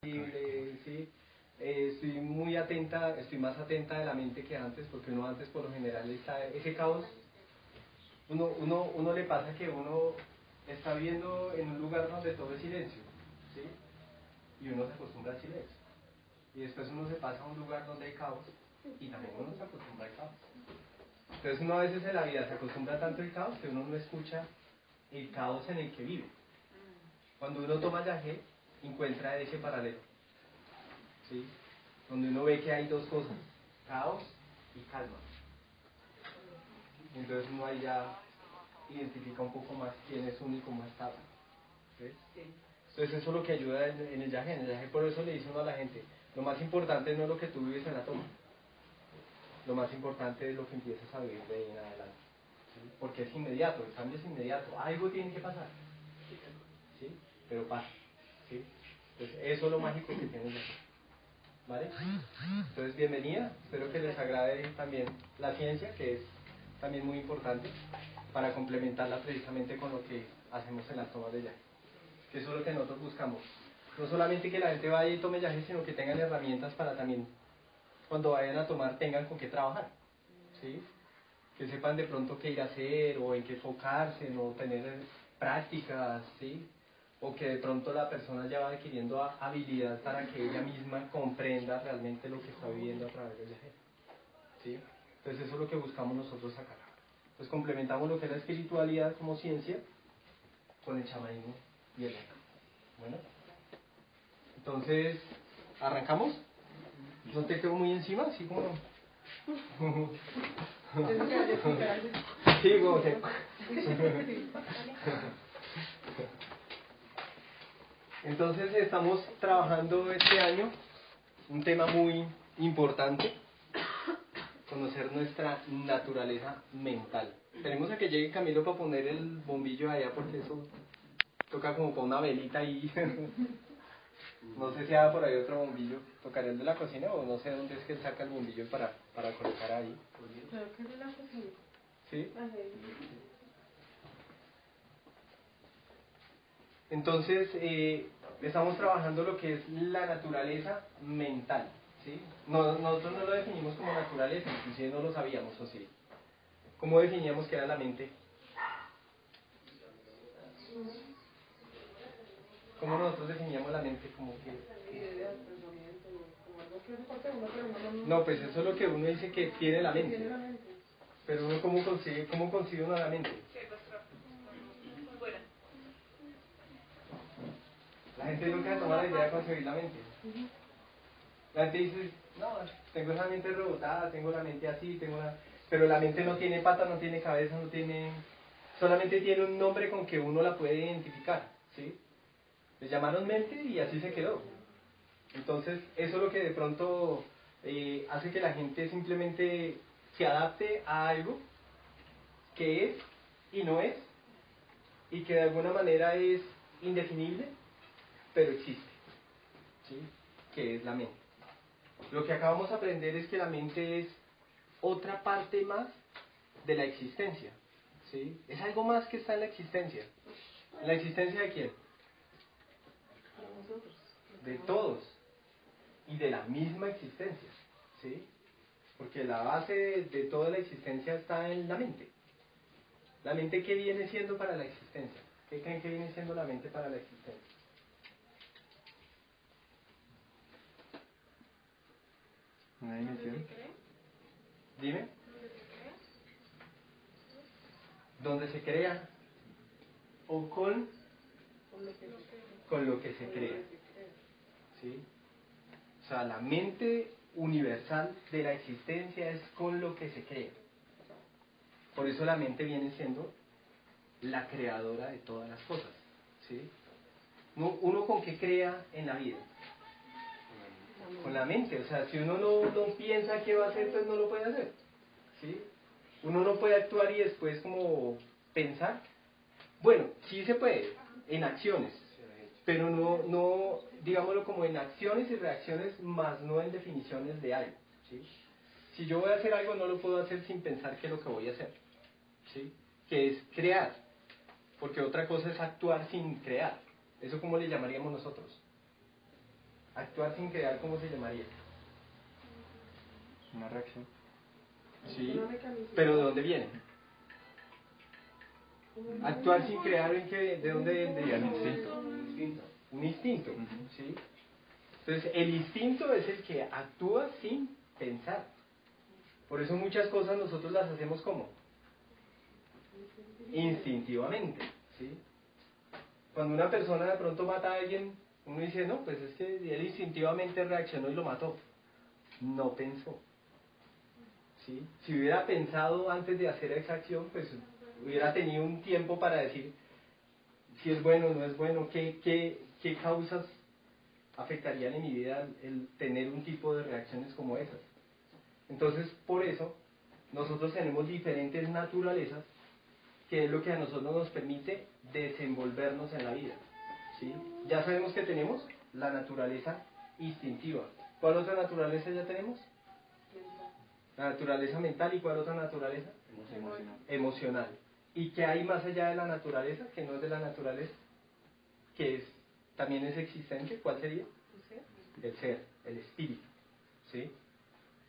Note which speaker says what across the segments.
Speaker 1: libre, ¿sí? Estoy muy atenta, estoy más atenta de la mente que antes, porque uno antes por lo general está, ese caos, uno le pasa que uno está viendo en un lugar donde todo es silencio, ¿sí? Y uno se acostumbra al silencio. Y después uno se pasa a un lugar donde hay caos, y también uno se acostumbra al caos. Entonces uno a veces en la vida se acostumbra tanto al caos que uno no escucha el caos en el que vive. Cuando uno toma yagé, encuentra ese paralelo, ¿sí? Donde uno ve que hay dos cosas, caos y calma. Entonces uno ahí ya identifica un poco más quién es uno y cómo está. ¿Sí? Entonces eso es lo que ayuda en el yagé. En el yagé por eso le dice uno a la gente, lo más importante no es lo que tú vives en la toma, lo más importante es lo que empiezas a vivir de ahí en adelante. ¿Sí? Porque es inmediato, el cambio es inmediato, algo tiene que pasar, ¿sí? Pero pasa, ¿sí? Entonces eso es lo mágico que tiene el yagé. ¿Vale? Entonces, bienvenida. Espero que les agrade también la ciencia, que es también muy importante para complementarla precisamente con lo que hacemos en las tomas de yagé. Que eso es lo que nosotros buscamos. No solamente que la gente vaya y tome yagé, sino que tengan herramientas para también, cuando vayan a tomar, tengan con qué trabajar. ¿Sí? Que sepan de pronto qué ir a hacer, o en qué enfocarse, o tener prácticas, ¿sí? O que de pronto la persona ya va adquiriendo habilidad para que ella misma comprenda realmente lo que está viviendo a través del viaje, ¿sí? Entonces eso es lo que buscamos nosotros acá. Pues complementamos lo que es la espiritualidad como ciencia con el chamanismo y el yoga. Bueno, entonces, ¿arrancamos? ¿No te quedo muy encima? Así como... sí, como que... Entonces estamos trabajando este año un tema muy importante, conocer nuestra naturaleza mental. Esperemos a que llegue Camilo para poner el bombillo allá, porque eso toca como para una velita y no sé si haga por ahí otro bombillo. ¿Tocaré el de la cocina o no sé dónde es que él saca el bombillo para colocar ahí?
Speaker 2: Creo que es de la cocina.
Speaker 1: ¿Sí? Entonces, estamos trabajando lo que es la naturaleza mental, ¿sí? Nosotros no lo definimos como naturaleza, inclusive no lo sabíamos, ¿o sí? ¿Cómo definíamos que era la mente? ¿Cómo nosotros definíamos la mente? Como que...
Speaker 2: Ideas, pensamientos, como algo que es parte de uno, pero uno
Speaker 1: No, pues eso es lo que uno dice que tiene la mente.
Speaker 2: tiene la mente.
Speaker 1: Pero uno, ¿cómo concibe uno la mente? La gente nunca toma la idea de concebir la mente. La gente dice, no, tengo esa mente rebotada, tengo la mente así, pero la mente no tiene patas, no tiene cabeza, no tiene... Solamente tiene un nombre con que uno la puede identificar, ¿sí? Le llamaron mente y así se quedó. Entonces, eso es lo que de pronto hace que la gente simplemente se adapte a algo que es y no es, y que de alguna manera es indefinible, pero existe, ¿sí? Que es la mente. Lo que acabamos de aprender es que la mente es otra parte más de la existencia, ¿sí? Es algo más que está en la existencia. ¿En la existencia de quién?
Speaker 2: Para nosotros.
Speaker 1: De todos. Y de la misma existencia, ¿sí? Porque la base de toda la existencia está en la mente. ¿La mente qué viene siendo para la existencia? ¿Qué creen que viene siendo la mente para la existencia? ¿Una dimensión? Dime. ¿Dónde se crea? ¿O con lo que se crea? ¿Sí? O sea, la mente universal de la existencia es con lo que se crea. Por eso la mente viene siendo la creadora de todas las cosas, ¿sí? ¿Uno con qué crea en la vida? Con la mente. O sea, si uno no piensa qué va a hacer, pues no lo puede hacer, ¿sí? Uno no puede actuar y después como pensar. Bueno, sí se puede, en acciones, pero no, digámoslo como en acciones y reacciones, más no en definiciones de algo, ¿sí? Si yo voy a hacer algo, no lo puedo hacer sin pensar qué es lo que voy a hacer, ¿sí? Que es crear, porque otra cosa es actuar sin crear. ¿Eso cómo le llamaríamos nosotros? Actuar sin crear, ¿cómo se llamaría?
Speaker 3: Una reacción.
Speaker 1: Sí, pero ¿de dónde viene? Actuar sin crear, ¿de dónde vendría?
Speaker 3: Un instinto.
Speaker 1: Un instinto,
Speaker 3: Ujú.
Speaker 1: ¿sí? Entonces, el instinto es el que actúa sin pensar. Por eso muchas cosas nosotros las hacemos ¿cómo? Instintivamente, ¿sí? Cuando una persona de pronto mata a alguien, uno dice, no, pues es que él instintivamente reaccionó y lo mató. No pensó. ¿Sí? Si hubiera pensado antes de hacer esa acción, pues hubiera tenido un tiempo para decir si es bueno o no es bueno, qué causas afectarían en mi vida el tener un tipo de reacciones como esas. Entonces, por eso, nosotros tenemos diferentes naturalezas, que es lo que a nosotros nos permite desenvolvernos en la vida. ¿Sí? Ya sabemos que tenemos la naturaleza instintiva. ¿Cuál otra naturaleza ya tenemos? La naturaleza mental. ¿Y cuál otra naturaleza?
Speaker 3: Emocional.
Speaker 1: Emocional. ¿Y qué hay más allá de la naturaleza, que no es de la naturaleza? Que es, también es existente. ¿Cuál sería? El ser, el espíritu. ¿Sí?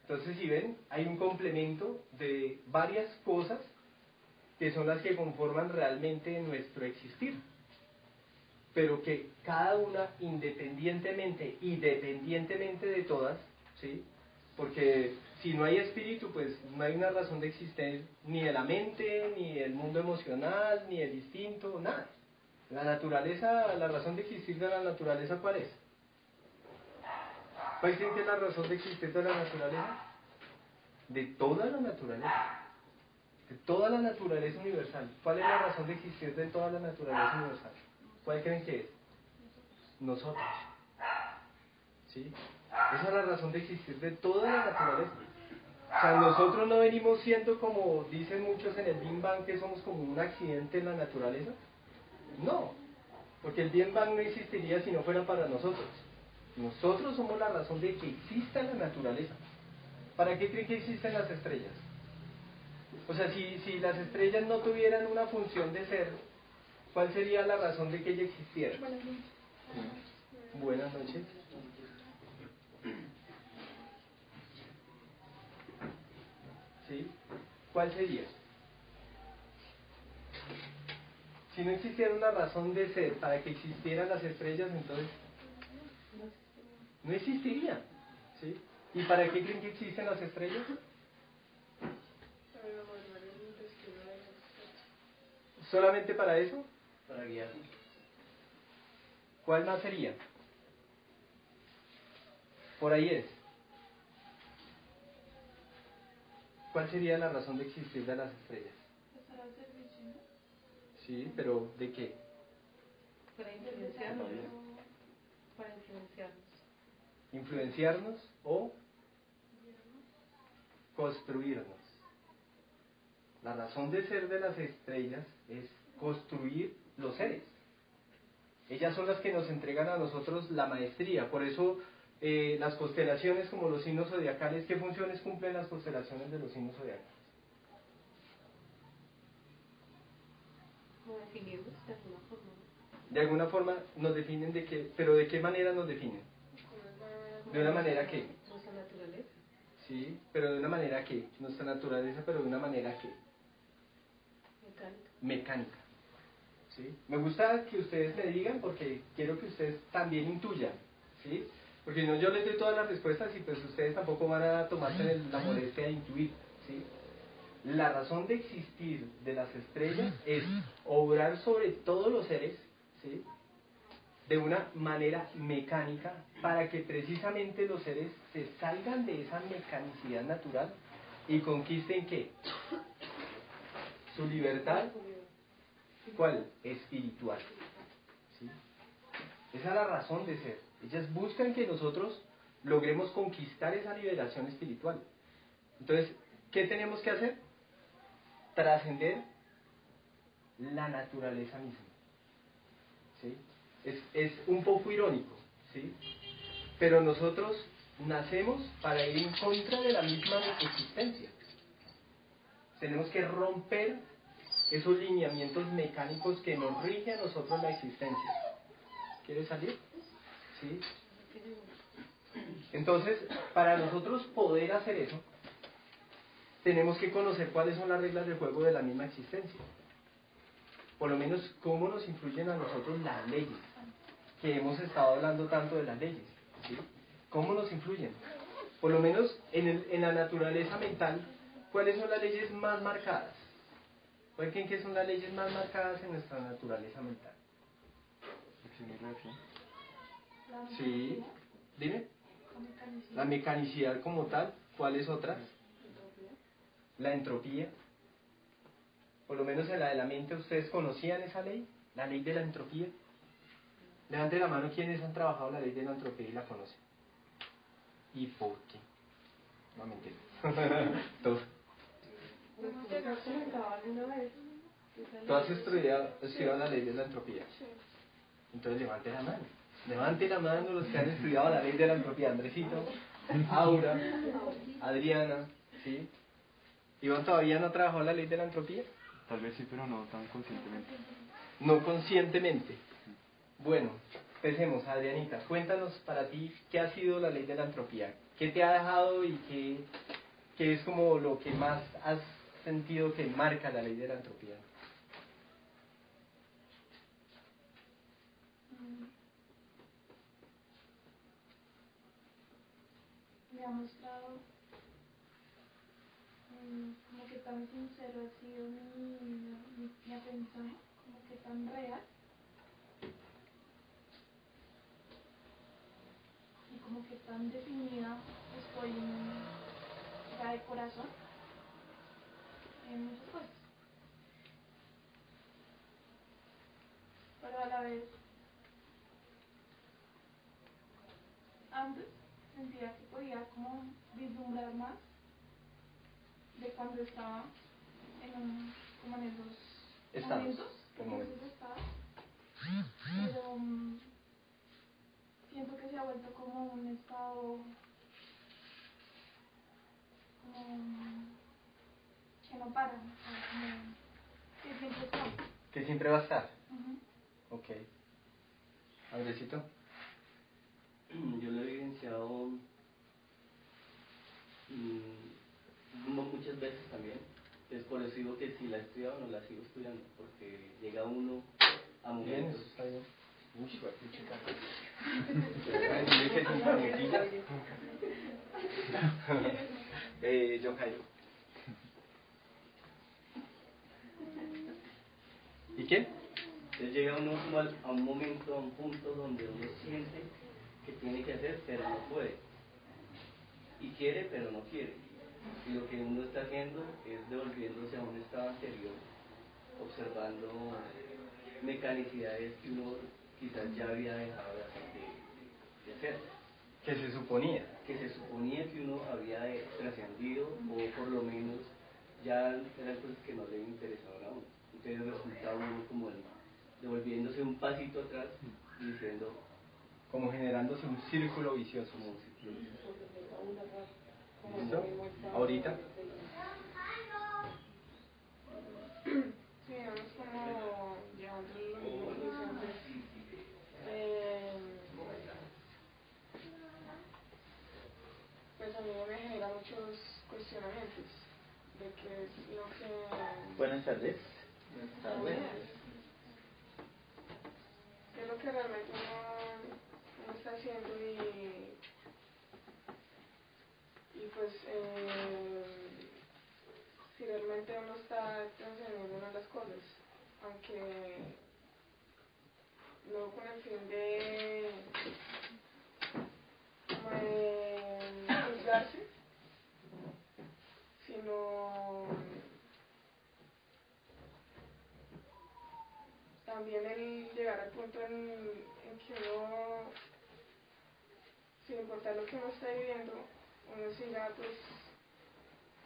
Speaker 1: Entonces, si ven, hay un complemento de varias cosas que son las que conforman realmente nuestro existir, pero que cada una independientemente y dependientemente de todas, ¿sí? Porque si no hay espíritu, pues no hay una razón de existir ni de la mente, ni del mundo emocional, ni del instinto, nada. La naturaleza, la razón de existir de la naturaleza, ¿cuál es? ¿Cuál creen que es la razón de existir de la naturaleza? De toda la naturaleza. De toda la naturaleza universal. ¿Cuál es la razón de existir de toda la naturaleza universal? ¿Cuál creen que es? Nosotros. ¿Sí? Esa es la razón de existir de toda la naturaleza. O sea, nosotros no venimos siendo como dicen muchos en el Big Bang, que somos como un accidente en la naturaleza. No, porque el Big Bang no existiría si no fuera para nosotros. Nosotros somos la razón de que exista la naturaleza. ¿Para qué creen que existen las estrellas? O sea, si las estrellas no tuvieran una función de ser, ¿cuál sería la razón de que ella existiera? Buenas noches. ¿Sí? ¿Cuál sería? Si no existiera una razón de ser para que existieran las estrellas, entonces no existirían. ¿Sí? ¿Y para qué creen que existen las estrellas? ¿Solamente para eso?
Speaker 3: Para guiarnos.
Speaker 1: ¿Cuál más sería? Por ahí es. ¿Cuál sería la razón de existir de las estrellas? Sí, pero ¿de qué?
Speaker 2: Para influenciarnos. Para influenciarnos.
Speaker 1: ¿Influenciarnos o construirnos? La razón de ser de las estrellas es construir los seres. Ellas son las que nos entregan a nosotros la maestría. Por eso las constelaciones como los signos zodiacales, ¿qué funciones cumplen las constelaciones de los signos zodiacales?
Speaker 2: Como definirnos de alguna forma.
Speaker 1: De alguna forma nos definen de qué, pero ¿de qué manera nos definen? De una manera que,
Speaker 2: Nuestra naturaleza.
Speaker 1: sí, pero de una manera que, nuestra naturaleza, pero de una manera que,
Speaker 2: Mecánica.
Speaker 1: mecánica. ¿Sí? Me gusta que ustedes me digan porque quiero que ustedes también intuyan, ¿sí? Porque si no, yo les doy todas las respuestas y pues ustedes tampoco van a tomarse la molestia de intuir, ¿sí? La razón de existir de las estrellas es obrar sobre todos los seres, ¿sí? De una manera mecánica para que precisamente los seres se salgan de esa mecanicidad natural y conquisten ¿qué? Su libertad. ¿Cuál? Espiritual. ¿Sí? Esa es la razón de ser. Ellas buscan que nosotros logremos conquistar esa liberación espiritual. Entonces, ¿qué tenemos que hacer? Trascender la naturaleza misma. ¿Sí? Es un poco irónico, ¿sí? Pero nosotros nacemos para ir en contra de la misma existencia. Tenemos que romper esos lineamientos mecánicos que nos rigen a nosotros la existencia. ¿Quieres salir? ¿Sí? Entonces, para nosotros poder hacer eso, tenemos que conocer cuáles son las reglas del juego de la misma existencia. Por lo menos, cómo nos influyen a nosotros las leyes, que hemos estado hablando tanto de las leyes, ¿sí? ¿Cómo nos influyen? Por lo menos en la naturaleza mental, ¿cuáles son las leyes más marcadas? ¿Cuáles creen que son las leyes más marcadas en nuestra naturaleza mental? Sí, dime. La mecanicidad como tal, ¿cuáles otras? La entropía. Por lo menos en la de la mente, ¿ustedes conocían esa ley? La ley de la entropía. Levanten la mano quienes han trabajado la ley de la entropía y la conocen. ¿Y por qué? No mentira. Todos. ¿Tú has estudiado la ley de la entropía? Entonces levante la mano. Levante la mano los que han estudiado la ley de la entropía. Andresito, Aura, Adriana, ¿sí? ¿Iván todavía no ha trabajado la ley de la entropía?
Speaker 3: Tal vez sí, pero no tan conscientemente.
Speaker 1: No conscientemente. Bueno, empecemos, Adrianita. Cuéntanos para ti qué ha sido la ley de la entropía. ¿Qué te ha dejado y qué es como lo que más has sentido que marca la ley de la entropía?
Speaker 4: Me ha mostrado como que tan sincero ha sido mi aprendizaje, como que tan real y como que tan definida estoy ya de corazón en muchas cosas, pero a la vez antes sentía que podía como vislumbrar más de cuando estaba como en esos momentos, como en esos estados, pero siento que se ha vuelto como un estado como que no para, o sea, como que siempre está.
Speaker 1: Que siempre va a estar.
Speaker 4: Uh-huh.
Speaker 1: Ok. Andresito.
Speaker 5: Yo lo he evidenciado muchas veces también. Es por eso digo que si la he estudiado no la sigo estudiando, porque llega uno a momentos.
Speaker 1: Bien, está bien. Uy, chica. Dile que es un panecilla. John Jairo. ¿Y qué?
Speaker 5: Entonces llega uno como a un momento, a un punto donde uno siente que tiene que hacer, pero no puede. Y quiere, pero no quiere. Y lo que uno está haciendo es devolviéndose a un estado anterior, observando mecanicidades que uno quizás ya había dejado de hacer.
Speaker 1: Que se suponía.
Speaker 5: Que se suponía que uno había trascendido, o por lo menos ya eran cosas que no le interesaban a uno. Entonces resulta uno como devolviéndose un pasito atrás y diciendo...
Speaker 1: Como generándose un círculo vicioso.
Speaker 5: Como un círculo vicioso.
Speaker 1: ¿Listo? ¿Ahorita?
Speaker 2: Sí, digamos como llevando lo mismo que hice antes. Pues a mí me genera muchos cuestionamientos de qué es lo que...
Speaker 5: Buenas tardes.
Speaker 2: ¿Qué es lo que realmente uno está haciendo y pues si realmente uno está trascendiendo una de las cosas, aunque no con el fin de juzgarse, sino también el llegar al punto en que uno, sin importar lo que uno está viviendo, uno siga pues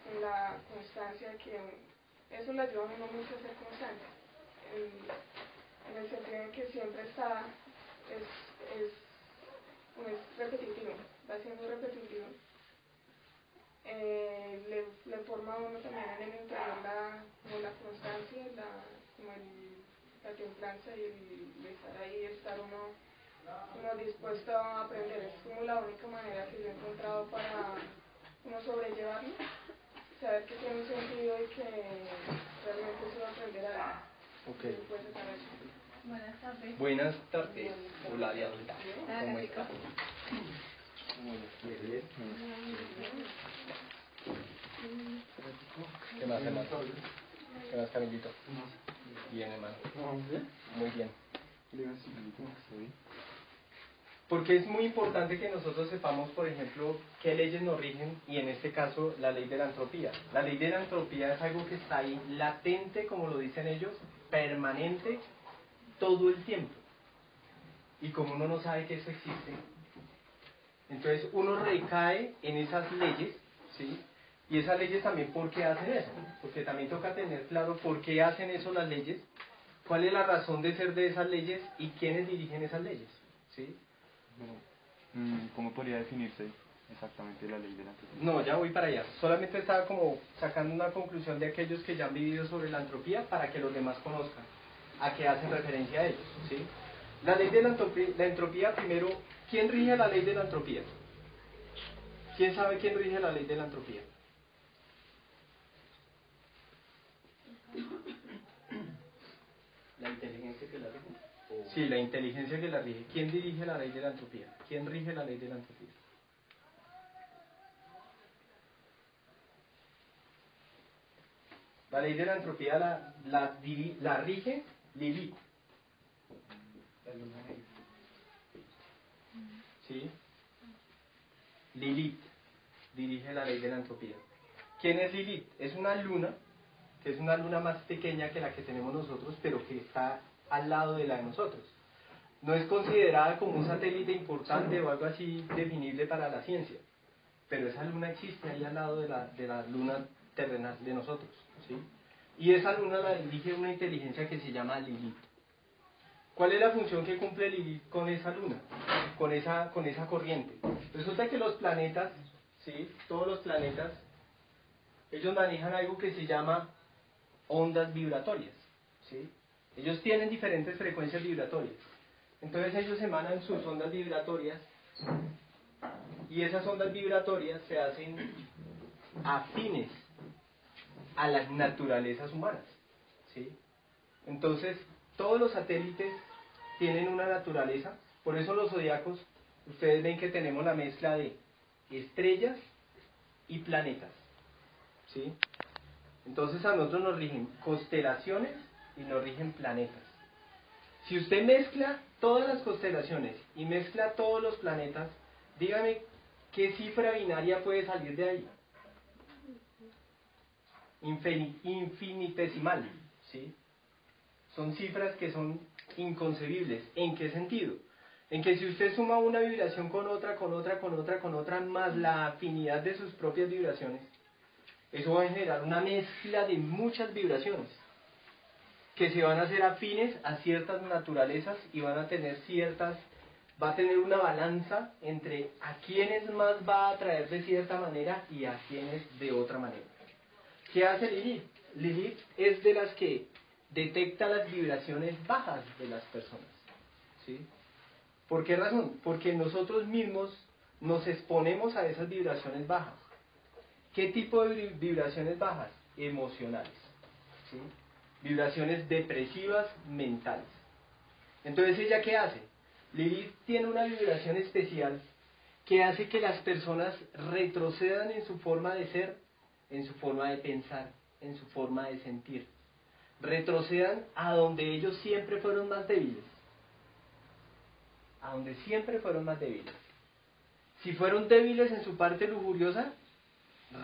Speaker 2: con la constancia que eso le ayuda a uno mucho a ser constante, en el sentido en que siempre está, uno es repetitivo, va siendo repetitivo. Le forma a uno también en el interior como la constancia, como la templanza y el estar ahí, estar uno dispuesto a aprender. Es como la única manera que yo encuentro lado para uno sobrellevarlo, saber que tiene un sentido y que realmente se va a aprender algo.
Speaker 1: Ok.
Speaker 2: Y puede sacar eso.
Speaker 4: Buenas tardes.
Speaker 1: Buenas tardes. Hola, Dianita. ¿Cómo estás? ¿Qué más, hermano? ¿Qué más, Camilito? Bien, hermano. Muy bien. Porque es muy importante que nosotros sepamos, por ejemplo, qué leyes nos rigen, y en este caso la ley de la entropía. La ley de la entropía es algo que está ahí latente, como lo dicen ellos, permanente, todo el tiempo. Y como uno no sabe que eso existe, entonces uno recae en esas leyes, ¿sí? Y esas leyes también, ¿por qué hacen eso? Porque también toca tener claro por qué hacen eso las leyes, cuál es la razón de ser de esas leyes y quiénes dirigen esas leyes, ¿sí?
Speaker 3: ¿Cómo podría definirse exactamente la ley de la entropía?
Speaker 1: No, ya voy para allá. Solamente estaba como sacando una conclusión de aquellos que ya han vivido sobre la entropía para que los demás conozcan a qué hacen referencia a ellos, ¿sí? La ley de la entropía, primero, ¿quién rige la ley de la entropía? ¿Quién sabe quién rige la ley de la entropía?
Speaker 5: La inteligencia que la rige.
Speaker 1: Sí, la inteligencia que la rige. ¿Quién dirige la ley de la entropía? ¿Quién rige la ley de la entropía? La ley de la entropía la rige Lilith. ¿Sí? Lilith dirige la ley de la entropía. ¿Quién es Lilith? Es una luna, que es una luna más pequeña que la que tenemos nosotros, pero que está al lado de la de nosotros. No es considerada como un satélite importante o algo así definible para la ciencia, pero esa luna existe ahí al lado de la luna terrenal de nosotros, ¿sí? Y esa luna la dirige una inteligencia que se llama Lilith. ¿Cuál es la función que cumple Lilith con esa luna? Con esa corriente. Resulta que los planetas, ¿sí? Todos los planetas, ellos manejan algo que se llama ondas vibratorias, ¿sí? Ellos tienen diferentes frecuencias vibratorias. Entonces ellos emanan sus ondas vibratorias, y esas ondas vibratorias se hacen afines a las naturalezas humanas, ¿sí? Entonces, todos los satélites tienen una naturaleza, por eso los zodiacos, ustedes ven que tenemos la mezcla de estrellas y planetas, ¿sí? Entonces a nosotros nos rigen constelaciones y nos rigen planetas. Si usted mezcla todas las constelaciones y mezcla todos los planetas, dígame qué cifra binaria puede salir de ahí. Infinitesimal, ¿sí? Son cifras que son inconcebibles. ¿En qué sentido? En que si usted suma una vibración con otra, con otra, con otra, con otra, más la afinidad de sus propias vibraciones, eso va a generar una mezcla de muchas vibraciones que se van a hacer afines a ciertas naturalezas y van a tener va a tener una balanza entre a quienes más va a atraer de cierta manera y a quienes de otra manera. ¿Qué hace Lilith? Lilith es de las que detecta las vibraciones bajas de las personas, ¿sí? ¿Por qué razón? Porque nosotros mismos nos exponemos a esas vibraciones bajas. ¿Qué tipo de vibraciones bajas? Emocionales, ¿sí? Vibraciones depresivas mentales. Entonces, ¿ella qué hace? Lilith tiene una vibración especial que hace que las personas retrocedan en su forma de ser, en su forma de pensar, en su forma de sentir. Retrocedan a donde ellos siempre fueron más débiles. A donde siempre fueron más débiles. Si fueron débiles en su parte lujuriosa,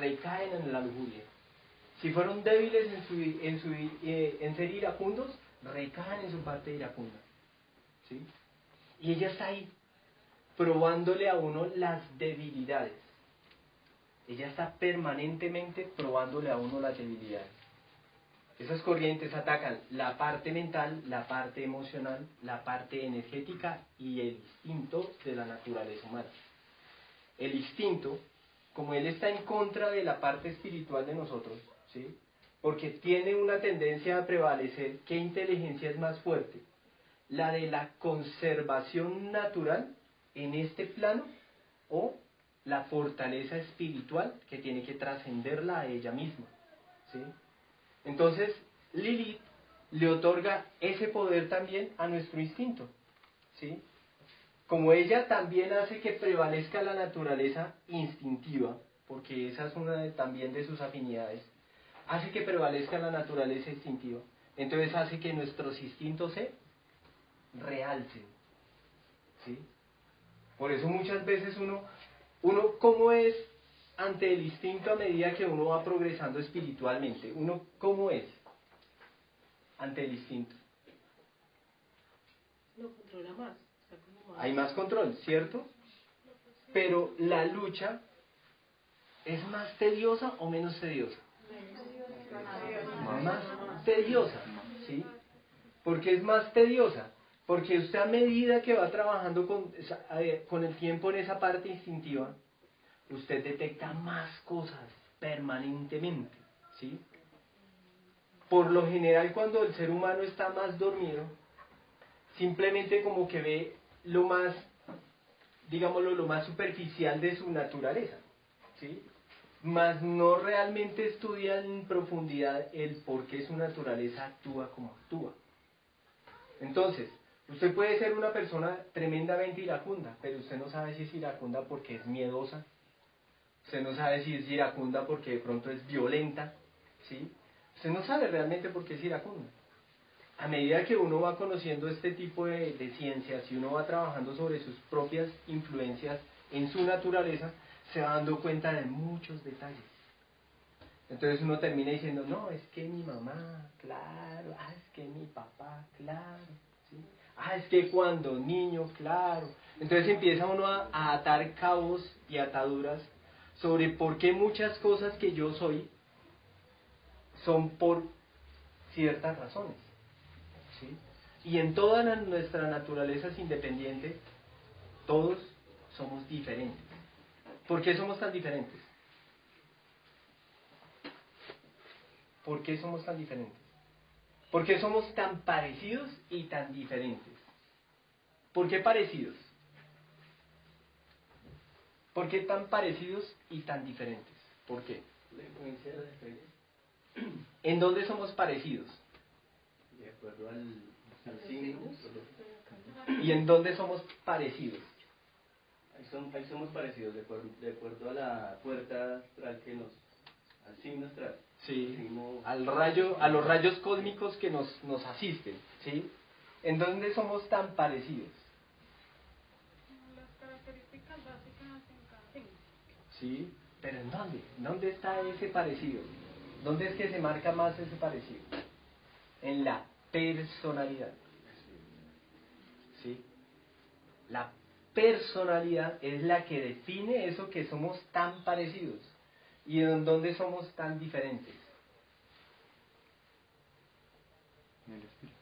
Speaker 1: recaen en la lujuria. Si fueron débiles en ser iracundos, recaen en su parte iracunda, ¿sí? Y ella está ahí, probándole a uno las debilidades. Ella está permanentemente probándole a uno las debilidades. Esas corrientes atacan la parte mental, la parte emocional, la parte energética y el instinto de la naturaleza humana. El instinto, como él está en contra de la parte espiritual de nosotros, ¿sí? Porque tiene una tendencia a prevalecer, ¿qué inteligencia es más fuerte? ¿La de la conservación natural en este plano o la fortaleza espiritual que tiene que trascenderla a ella misma, ¿sí? Entonces, Lilith le otorga ese poder también a nuestro instinto, ¿sí? Como ella también hace que prevalezca la naturaleza instintiva, porque esa es una también de sus afinidades, hace que prevalezca la naturaleza instintiva, entonces hace que nuestros instintos se realcen, ¿sí? Por eso muchas veces uno ¿cómo es ante el instinto a medida que uno va progresando espiritualmente? Uno, ¿cómo es ante el instinto?
Speaker 6: Lo controla más. Está como más.
Speaker 1: Hay más control, ¿cierto? Pero la lucha ¿es más tediosa o menos tediosa? Más tediosa, ¿sí? ¿Por qué es más tediosa? Porque usted a medida que va trabajando con el tiempo en esa parte instintiva, usted detecta más cosas permanentemente, ¿sí? Por lo general, cuando el ser humano está más dormido, simplemente como que ve lo más, digámoslo, lo más superficial de su naturaleza, ¿sí? Mas no realmente estudia en profundidad el por qué su naturaleza actúa como actúa. Entonces, usted puede ser una persona tremendamente iracunda, pero usted no sabe si es iracunda porque es miedosa, usted no sabe si es iracunda porque de pronto es violenta, ¿sí? Usted no sabe realmente por qué es iracunda. A medida que uno va conociendo este tipo de ciencias y uno va trabajando sobre sus propias influencias en su naturaleza, se va dando cuenta de muchos detalles. Entonces uno termina diciendo, no, es que mi mamá, claro, es que mi papá, claro, ¿sí? Es que cuando niño, claro. Entonces empieza uno a atar cabos y ataduras sobre por qué muchas cosas que yo soy son por ciertas razones, ¿sí? Y en toda nuestra naturaleza es independiente, todos somos diferentes. ¿Por qué somos tan diferentes? ¿Por qué somos tan diferentes? ¿Por qué somos tan parecidos y tan diferentes? ¿Por qué parecidos? ¿Por qué tan parecidos y tan diferentes? ¿Por qué?
Speaker 5: La influencia de las estrellas,
Speaker 1: ¿En dónde somos parecidos?
Speaker 5: de acuerdo al signo.
Speaker 1: ¿Y en dónde somos parecidos?
Speaker 5: Ahí somos parecidos de acuerdo a la puerta astral al signo astral.
Speaker 1: Sí,
Speaker 5: Signo-
Speaker 1: a los rayos cósmicos que nos asisten, ¿sí? ¿En dónde somos tan parecidos?
Speaker 4: Las características básicas en cada signo.
Speaker 1: ¿Sí? ¿Pero en dónde? ¿Dónde está ese parecido? ¿Dónde es que se marca más ese parecido? En la personalidad, ¿sí? La personalidad es la que define eso que somos tan parecidos y en dónde somos tan diferentes.
Speaker 3: En el espíritu.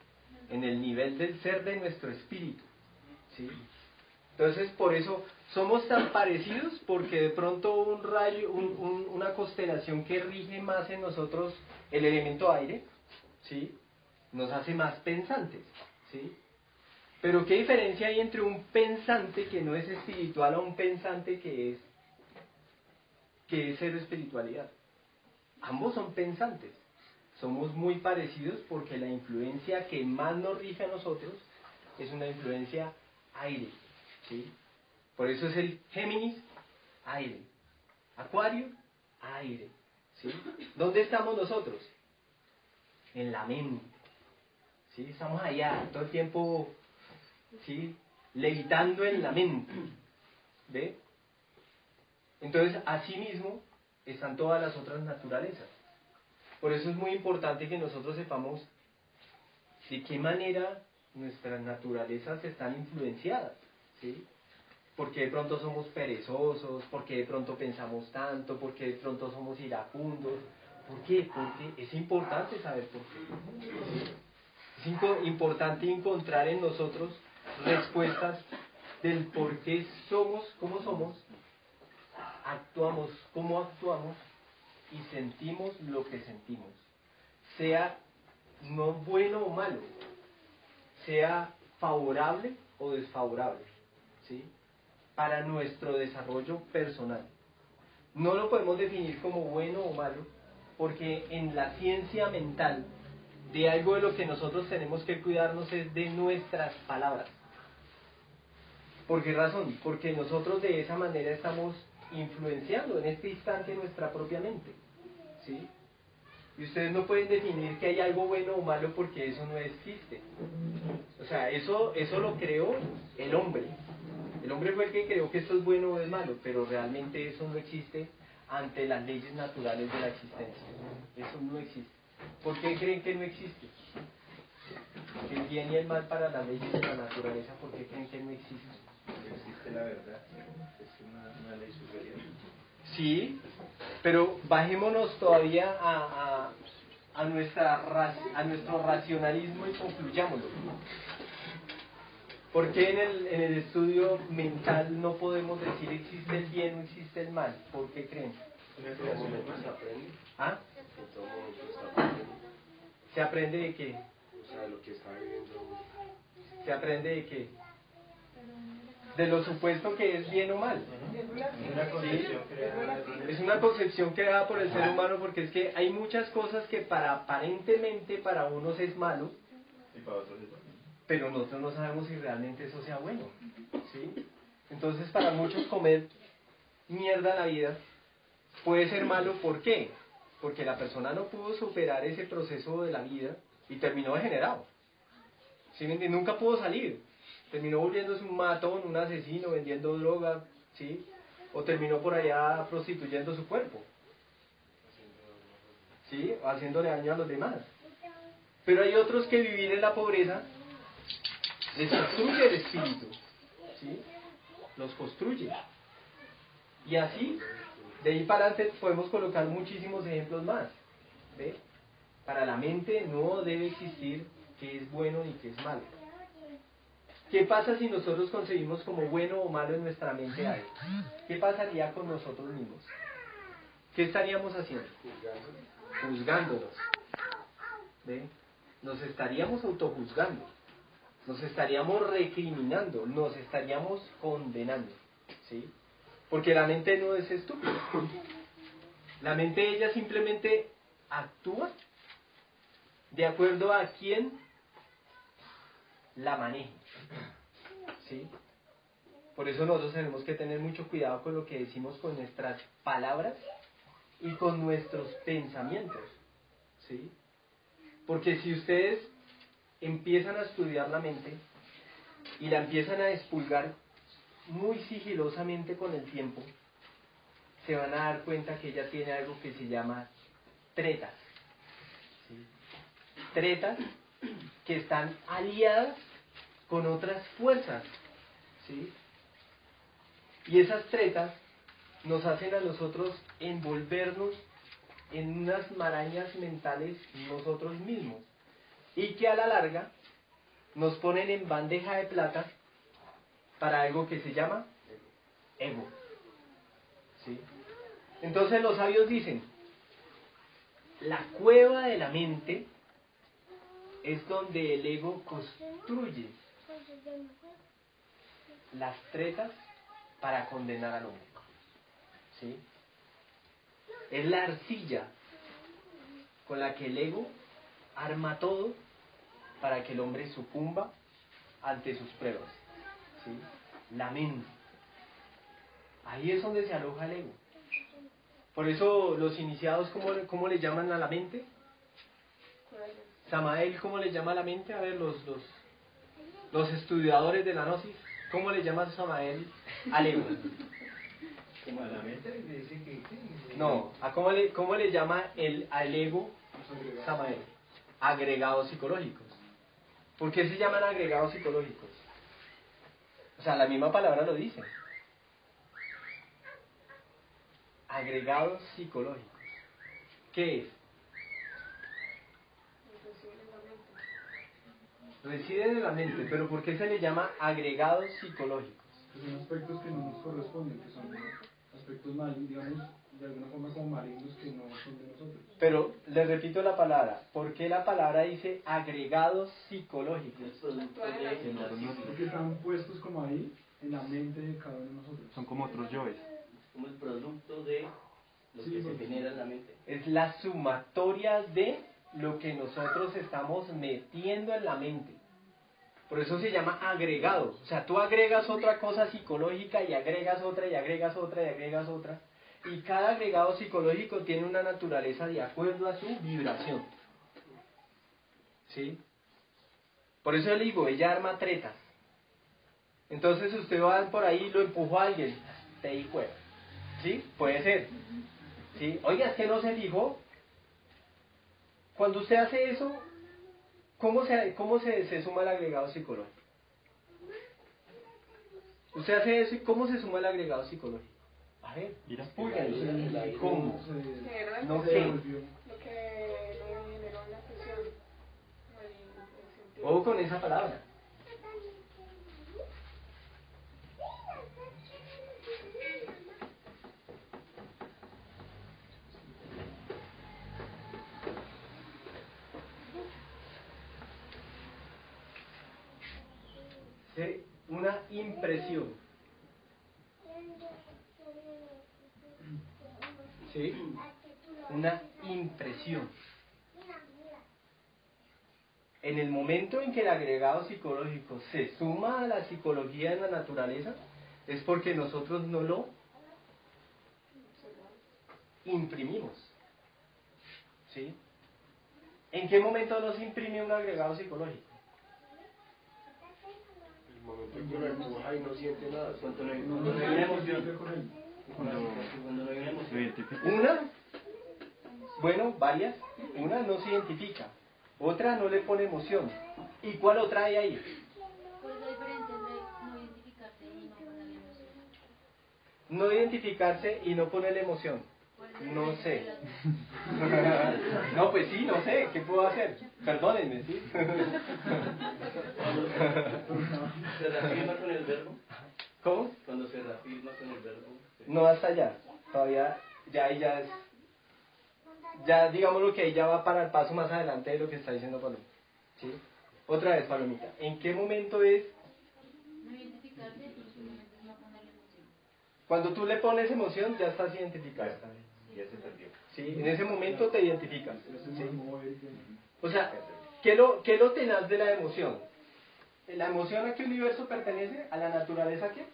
Speaker 1: En el nivel del ser de nuestro espíritu, ¿sí? Entonces, por eso somos tan parecidos, porque de pronto un rayo, una constelación que rige más en nosotros el elemento aire, ¿sí? Nos hace más pensantes, ¿sí? Pero ¿qué diferencia hay entre un pensante que no es espiritual a un pensante que es cero espiritualidad? Ambos son pensantes. Somos muy parecidos porque la influencia que más nos rige a nosotros es una influencia aire, ¿sí? Por eso es el Géminis, aire. Acuario, aire, ¿sí? ¿Dónde estamos nosotros? En la mente, ¿sí? Estamos allá todo el tiempo, ¿sí? Levitando en la mente, ¿ve? Entonces, así mismo están todas las otras naturalezas. Por eso es muy importante que nosotros sepamos de qué manera nuestras naturalezas están influenciadas, ¿sí? Porque de pronto somos perezosos, porque de pronto pensamos tanto, porque de pronto somos iracundos. ¿Por qué? Porque es importante saber por qué, ¿sí? Es importante encontrar en nosotros respuestas del por qué somos como somos, actuamos como actuamos y sentimos lo que sentimos, sea no bueno o malo, sea favorable o desfavorable, ¿sí? para nuestro desarrollo personal. No lo podemos definir como bueno o malo, porque en la ciencia mental de algo de lo que nosotros tenemos que cuidarnos es de nuestras palabras. ¿Por qué razón? Porque nosotros de esa manera estamos influenciando en este instante nuestra propia mente, ¿sí? Y ustedes no pueden definir que hay algo bueno o malo porque eso no existe. O sea, eso lo creó el hombre. El hombre fue el que creó que esto es bueno o es malo, pero realmente eso no existe ante las leyes naturales de la existencia. Eso no existe. ¿Por qué creen que no existe? El bien y el mal para las leyes de la naturaleza, ¿por qué creen que no existe?
Speaker 7: Existe la verdad, es una ley superior.
Speaker 1: Sí, pero bajémonos todavía a nuestro racionalismo y concluyámoslo. ¿Por qué en el estudio mental no podemos decir existe el bien o existe el mal? ¿Por qué creen?
Speaker 7: En todo momento se aprende.
Speaker 1: ¿Ah?
Speaker 7: En todo momento se aprende.
Speaker 1: ¿Se aprende de qué?
Speaker 7: O sea, lo que está viviendo.
Speaker 1: ¿Se aprende de qué? De lo supuesto que es bien o mal. Es una concepción creada por el ser humano, porque es que hay muchas cosas que aparentemente para unos es malo,
Speaker 7: Y para otros es bueno.
Speaker 1: pero nosotros no sabemos si realmente eso sea bueno, ¿sí? Entonces para muchos comer mierda en la vida puede ser malo. ¿Por qué? Porque la persona no pudo superar ese proceso de la vida y terminó degenerado, ¿sí? Nunca pudo salir, terminó volviéndose un matón, un asesino, vendiendo droga, ¿sí? O terminó por allá prostituyendo su cuerpo, ¿sí? O haciéndole daño a los demás. Pero hay otros que vivir en la pobreza les construye el espíritu, ¿sí? Los construye. Y así, de ahí para adelante podemos colocar muchísimos ejemplos más, ¿ve? Para la mente no debe existir qué es bueno ni qué es malo. ¿Qué pasa si nosotros concebimos como bueno o malo en nuestra mente algo? ¿Qué pasaría con nosotros mismos? ¿Qué estaríamos haciendo? Juzgándonos. ¿Ve? Nos estaríamos autojuzgando. Nos estaríamos recriminando. Nos estaríamos condenando. ¿Sí? Porque la mente no es estúpida. La mente, ella simplemente actúa de acuerdo a quién la maneje. ¿Sí? Por eso nosotros tenemos que tener mucho cuidado con lo que decimos con nuestras palabras y con nuestros pensamientos. ¿Sí? Porque si ustedes empiezan a estudiar la mente y la empiezan a expulgar muy sigilosamente con el tiempo, se van a dar cuenta que ella tiene algo que se llama tretas. ¿Sí? Tretas que están aliadas con otras fuerzas, ¿sí? Y esas tretas nos hacen a nosotros envolvernos en unas marañas mentales nosotros mismos, y que a la larga nos ponen en bandeja de plata para algo que se llama ego, ¿sí? Entonces los sabios dicen, la cueva de la mente es donde el ego construye las tretas para condenar al hombre, ¿sí? Es la arcilla con la que el ego arma todo para que el hombre sucumba ante sus pruebas, ¿sí? La mente. Ahí es donde se aloja el ego. Por eso los iniciados, ¿cómo le llaman a la mente? Samael, ¿cómo le llama a la mente? A ver, los estudiadores de la gnosis, ¿cómo le llama Samael al ego?
Speaker 7: Como a la mente le dice que.
Speaker 1: No, ¿cómo le llama al ego Samael? Agregados psicológicos. ¿Por qué se llaman agregados psicológicos? O sea, la misma palabra lo dice. Agregados psicológicos. ¿Qué es? Residen en la mente, pero ¿por qué se le llama agregados psicológicos?
Speaker 8: Son aspectos que no nos corresponden, que son aspectos mal, digamos, de alguna forma como malignos que no son de nosotros.
Speaker 1: Pero les repito la palabra. ¿Por qué la palabra dice agregados psicológicos?
Speaker 8: Porque están puestos como ahí en la mente de cada uno de nosotros.
Speaker 3: Son como otros yoes.
Speaker 5: Como el producto de lo
Speaker 8: Sí,
Speaker 5: que se
Speaker 8: porque-
Speaker 5: genera en la mente.
Speaker 1: Es la sumatoria de lo que nosotros estamos metiendo en la mente. Por eso se llama agregado. O sea, tú agregas otra cosa psicológica y agregas otra y agregas otra y agregas otra. Y cada agregado psicológico tiene una naturaleza de acuerdo a su vibración. ¿Sí? Por eso le digo, ella arma tretas. Entonces usted va por ahí y lo empujó a alguien. Te di fuera. ¿Sí? Puede ser. ¿Sí? Oiga, es que no se fijó. Cuando usted hace eso, ¿cómo se suma el agregado psicológico? Usted hace eso y ¿cómo se suma el agregado psicológico? A ver,
Speaker 3: Mira.
Speaker 1: expúlguenlo. ¿Cómo?
Speaker 2: Generar
Speaker 1: No
Speaker 2: lo
Speaker 1: sé.
Speaker 2: que lo generó en la presión. El sentido.
Speaker 1: Ojo con esa palabra. Sí, una impresión. ¿Sí? Una impresión. En el momento en que el agregado psicológico se suma a la psicología de la naturaleza, es porque nosotros no lo imprimimos. ¿Sí? ¿En qué momento no se imprime un agregado psicológico?
Speaker 7: El momento en que uno empuja y no siente nada.
Speaker 5: Cuando no hay
Speaker 8: No,
Speaker 5: cuando no hay una emoción.
Speaker 8: con él.
Speaker 5: Cuando no hay una
Speaker 3: Lo
Speaker 5: emoción.
Speaker 3: identifico.
Speaker 1: Una, bueno, varias. Una no se identifica. Otra no le pone emoción. ¿Y cuál otra hay ahí?
Speaker 9: ¿Cuál es la diferencia entre no identificarse y no ponerle emoción?
Speaker 1: No identificarse y no ponerle emoción.
Speaker 9: ¿Cuál es la
Speaker 1: No
Speaker 9: diferencia
Speaker 1: sé.
Speaker 9: entre las dos?
Speaker 1: No, pues sí, no sé. ¿Qué puedo hacer? Perdónenme, ¿sí?
Speaker 5: Cuando se reafirma con el verbo.
Speaker 1: ¿Cómo?
Speaker 5: Cuando se reafirma con el verbo.
Speaker 1: No hasta allá. Todavía, ya ahí ya es... Ya digamos lo que ahí ya va para el paso más adelante de lo que está diciendo Palomita. ¿Sí? Otra vez, Palomita. ¿En qué momento es
Speaker 9: No identificarse y simplemente no ponerle emoción.
Speaker 1: cuando tú le pones emoción? Ya estás identificado.
Speaker 7: Ya se perdió.
Speaker 1: ¿Sí? En ese momento te identificas.
Speaker 8: Eso
Speaker 1: ¿Sí?
Speaker 8: es mover,
Speaker 1: O sea, ¿qué es lo tenaz de la emoción? ¿La emoción a qué universo pertenece? ¿A la naturaleza qué?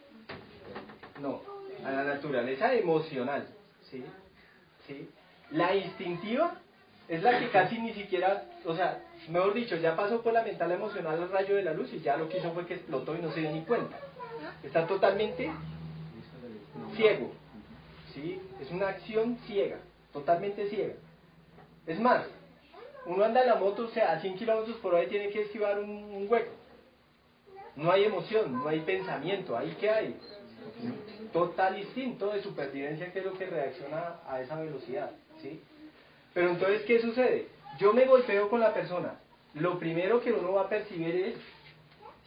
Speaker 1: No, a la naturaleza emocional. ¿Sí? ¿Sí? La instintiva es la que casi ni siquiera, o sea, mejor dicho, ya pasó por la mental emocional al rayo de la luz y ya lo que hizo fue que explotó y no se dio ni cuenta. Está totalmente ciego. ¿Sí? Es una acción ciega, totalmente ciega. Es más, uno anda en la moto, o sea, a 100 kilómetros por hora y tiene que esquivar un hueco. No hay emoción, no hay pensamiento. ¿Ahí qué hay? Total instinto de supervivencia, que es lo que reacciona a esa velocidad. ¿Sí? Pero entonces, ¿qué sucede? Yo me golpeo con la persona. Lo primero que uno va a percibir es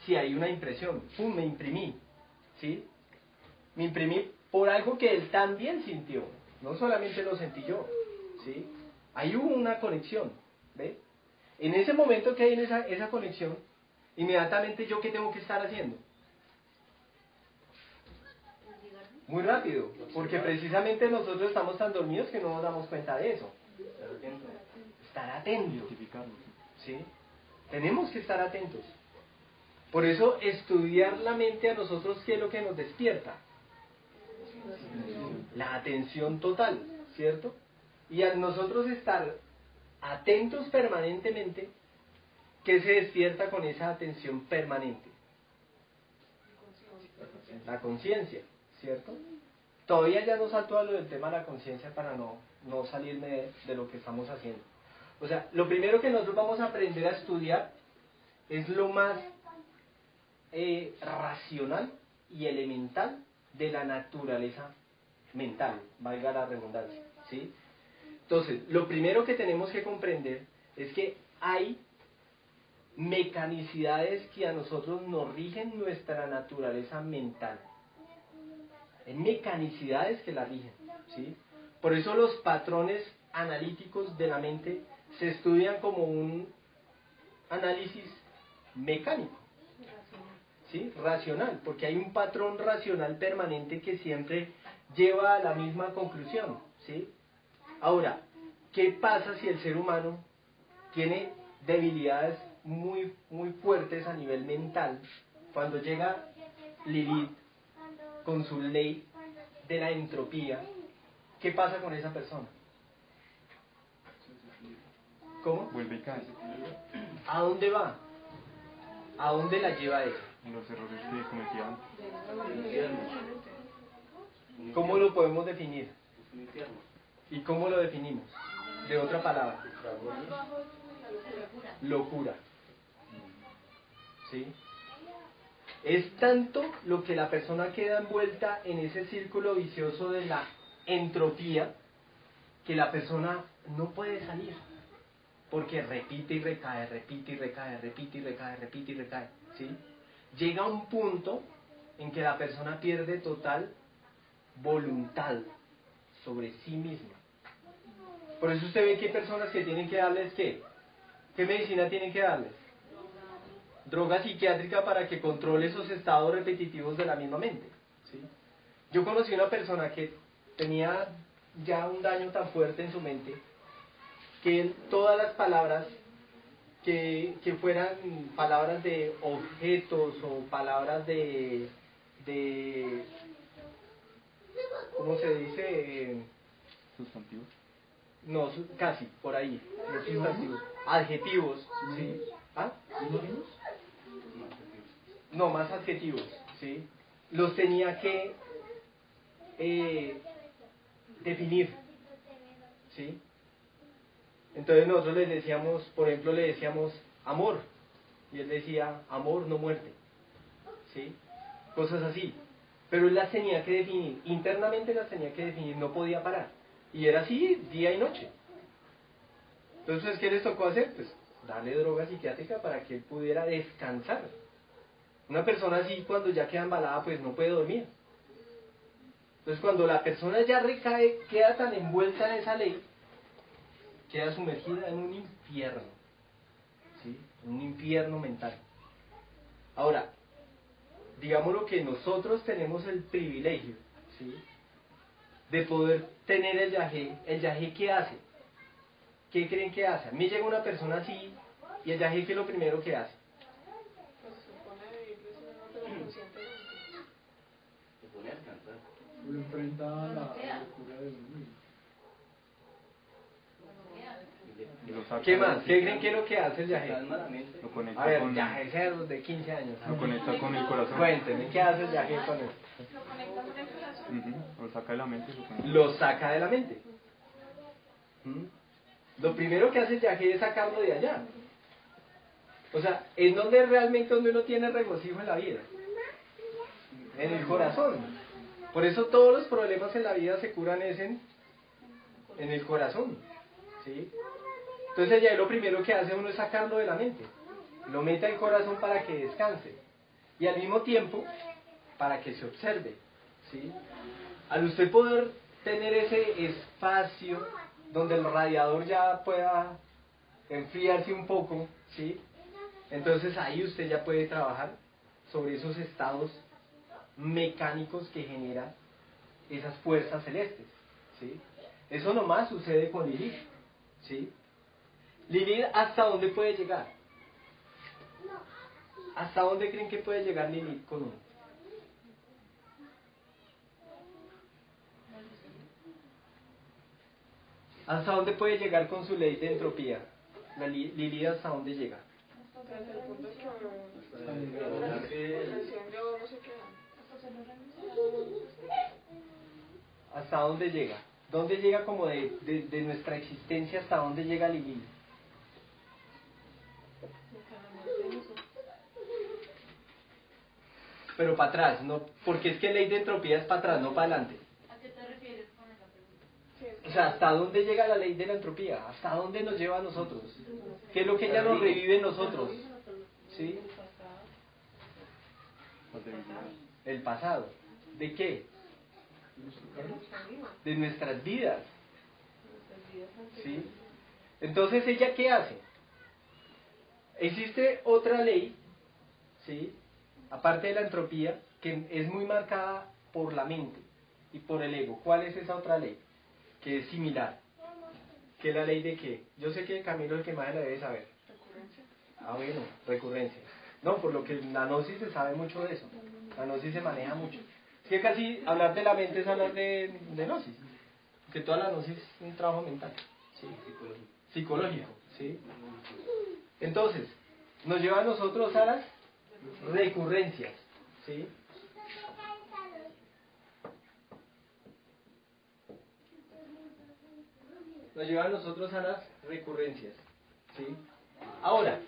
Speaker 1: si hay una impresión. ¡Pum! Me imprimí. ¿Sí? Me imprimí por algo que él también sintió. No solamente lo sentí yo. ¿Sí? Ahí hubo una conexión. ¿Ve? En ese momento que hay en esa conexión, inmediatamente yo, ¿qué tengo que estar haciendo? Muy rápido, porque precisamente nosotros estamos tan dormidos que no nos damos cuenta de eso.
Speaker 5: Estar atento.
Speaker 1: Estar atentos.
Speaker 3: Identificarlo.
Speaker 1: ¿Sí? Tenemos que estar atentos. Por eso estudiar la mente a nosotros, ¿qué es lo que nos despierta? La atención total, ¿cierto? Y a nosotros estar atentos permanentemente, ¿qué se despierta con esa atención permanente? La conciencia, ¿cierto? Todavía ya no salto a lo del tema de la conciencia para no salirme de lo que estamos haciendo. O sea, lo primero que nosotros vamos a aprender a estudiar es lo más racional y elemental de la naturaleza mental, valga la redundancia, ¿sí? Entonces, lo primero que tenemos que comprender es que hay mecanicidades que a nosotros nos rigen nuestra naturaleza mental. Hay mecanicidades que la rigen, ¿sí? Por eso los patrones analíticos de la mente se estudian como un análisis mecánico, ¿sí? Racional, porque hay un patrón racional permanente que siempre lleva a la misma conclusión, ¿sí? Ahora, ¿qué pasa si el ser humano tiene debilidades muy, muy fuertes a nivel mental? Cuando llega Lilith con su ley de la entropía, ¿qué pasa con esa persona? ¿Cómo?
Speaker 3: Vuelve y cae.
Speaker 1: ¿A dónde va? ¿A dónde la lleva ella?
Speaker 3: Los errores que cometía antes.
Speaker 5: El infierno.
Speaker 1: ¿Cómo lo podemos definir?
Speaker 5: Un infierno.
Speaker 1: ¿Y cómo lo definimos? De otra palabra. Locura. ¿Sí? Es tanto lo que la persona queda envuelta en ese círculo vicioso de la entropía que la persona no puede salir. Porque repite y recae, repite y recae, repite y recae, repite y recae. ¿Sí? Llega un punto en que la persona pierde total voluntad sobre sí misma. Por eso usted ve que hay personas que tienen que darles ¿qué? ¿Qué medicina tienen que darles? Droga psiquiátrica para que controle esos estados repetitivos de la misma mente. ¿Sí? Yo conocí una persona que tenía ya un daño tan fuerte en su mente que todas las palabras que fueran palabras de objetos o palabras de ¿cómo se dice?
Speaker 3: Sustantivos.
Speaker 1: No, casi, por ahí, los sustantivos. Adjetivos, ¿sí? ¿Ah? No, más adjetivos, ¿sí? Los tenía que definir, ¿sí? Entonces nosotros les decíamos, por ejemplo, le decíamos amor, y él decía amor, no muerte, ¿sí? Cosas así. Pero él las tenía que definir, internamente las tenía que definir, no podía parar. Y era así día y noche. Entonces, ¿qué les tocó hacer? Pues darle droga psiquiátrica para que él pudiera descansar. Una persona así, cuando ya queda embalada, pues no puede dormir. Entonces, cuando la persona ya recae, queda tan envuelta en esa ley, queda sumergida en un infierno, ¿sí? Un infierno mental. Ahora, digámoslo que nosotros tenemos el privilegio, ¿sí? De poder tener el yagé. ¿El yagé qué hace? ¿Qué creen que hace? A mí llega una persona así, y el yagé, ¿qué es lo primero que hace?
Speaker 2: Pues se pone a vivir de su pero conscientemente.
Speaker 5: Se pone a descansar.
Speaker 8: Lo enfrenta a la locura de uno mismo.
Speaker 3: Y lo saca
Speaker 1: ¿Qué más?
Speaker 3: de-
Speaker 1: ¿Qué creen que es lo que hace el
Speaker 5: Se
Speaker 1: yagé?
Speaker 5: calma la mente.
Speaker 3: Lo conecta
Speaker 1: A ver,
Speaker 3: con,
Speaker 1: yajeros de 15 años.
Speaker 3: lo conecta con el corazón.
Speaker 1: Cuéntenme, ¿qué hace el yagé con eso?
Speaker 4: Lo conecta con el corazón.
Speaker 3: Ujú. Lo saca de la mente y lo conecta.
Speaker 1: Lo saca de la mente. ¿Mm? Lo primero que hace el yagé es sacarlo de allá. O sea, es donde realmente donde uno tiene regocijo en la vida. En el corazón. Por eso todos los problemas en la vida se curan es en el corazón. ¿Sí? Entonces ya lo primero que hace uno es sacarlo de la mente. Lo mete al corazón para que descanse. Y al mismo tiempo, para que se observe. ¿Sí? Al usted poder tener ese espacio donde el radiador ya pueda enfriarse un poco, ¿sí? Entonces ahí usted ya puede trabajar sobre esos estados mecánicos que generan esas fuerzas celestes, ¿sí? Eso nomás sucede con Lilith, ¿sí? Lilith, ¿hasta dónde puede llegar? ¿Hasta dónde creen que puede llegar Lilith con uno? ¿Hasta dónde puede llegar con su ley de entropía? La Lilith, ¿hasta dónde llega?
Speaker 2: Hasta el punto que
Speaker 5: Porque
Speaker 2: recién de oro no se queda.
Speaker 1: ¿Hasta dónde llega? ¿Dónde llega como de nuestra existencia? ¿Hasta dónde llega Lilith? Pero para atrás, no, porque es que ley de entropía es para atrás, no para adelante.
Speaker 9: ¿A qué te refieres con esa pregunta?
Speaker 2: Sí, es
Speaker 1: O sea, ¿hasta dónde llega la ley de la entropía? ¿Hasta dónde nos lleva a nosotros? ¿Qué es lo que ella nos revive en nosotros? ¿Sí?
Speaker 3: Las debilidades.
Speaker 1: El pasado. ¿De qué? De nuestras vidas. ¿Sí? Entonces, ¿ella qué hace? Existe otra ley, ¿sí? aparte de la entropía, que es muy marcada por la mente y por el ego, ¿cuál es esa otra ley? Que es similar. ¿Qué es la ley de qué? Yo sé que Camilo es el que más la debe saber.
Speaker 2: Recurrencia.
Speaker 1: Ah, bueno, recurrencia. No, por lo que en la gnosis se sabe mucho de eso. La gnosis se maneja mucho. Es que casi hablar de la mente es hablar de gnosis. Que toda la gnosis es un trabajo mental. ¿Sí? Psicológico. ¿Sí? Entonces, nos lleva a nosotros a las recurrencias. ¿Sí? Nos lleva a nosotros a las recurrencias. ¿Sí? Ahora,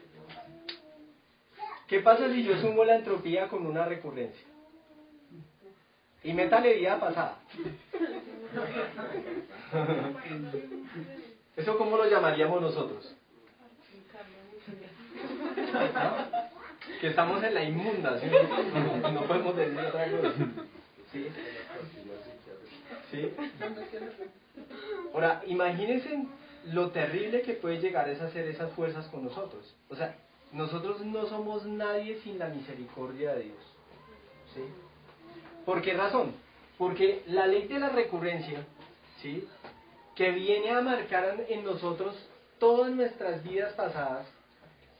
Speaker 1: ¿qué pasa si yo sumo la entropía con una recurrencia? Y métale vida pasada. ¿Eso cómo lo llamaríamos nosotros? ¿No? Que estamos en la inmunda, ¿sí? No podemos decir otra cosa. ¿Sí? ¿Sí? Ahora, imagínense lo terrible que puede llegar a ser esas fuerzas con nosotros. O sea, nosotros no somos nadie sin la misericordia de Dios. ¿Sí? ¿Por qué razón? Porque la ley de la recurrencia, ¿sí?, que viene a marcar en nosotros todas nuestras vidas pasadas,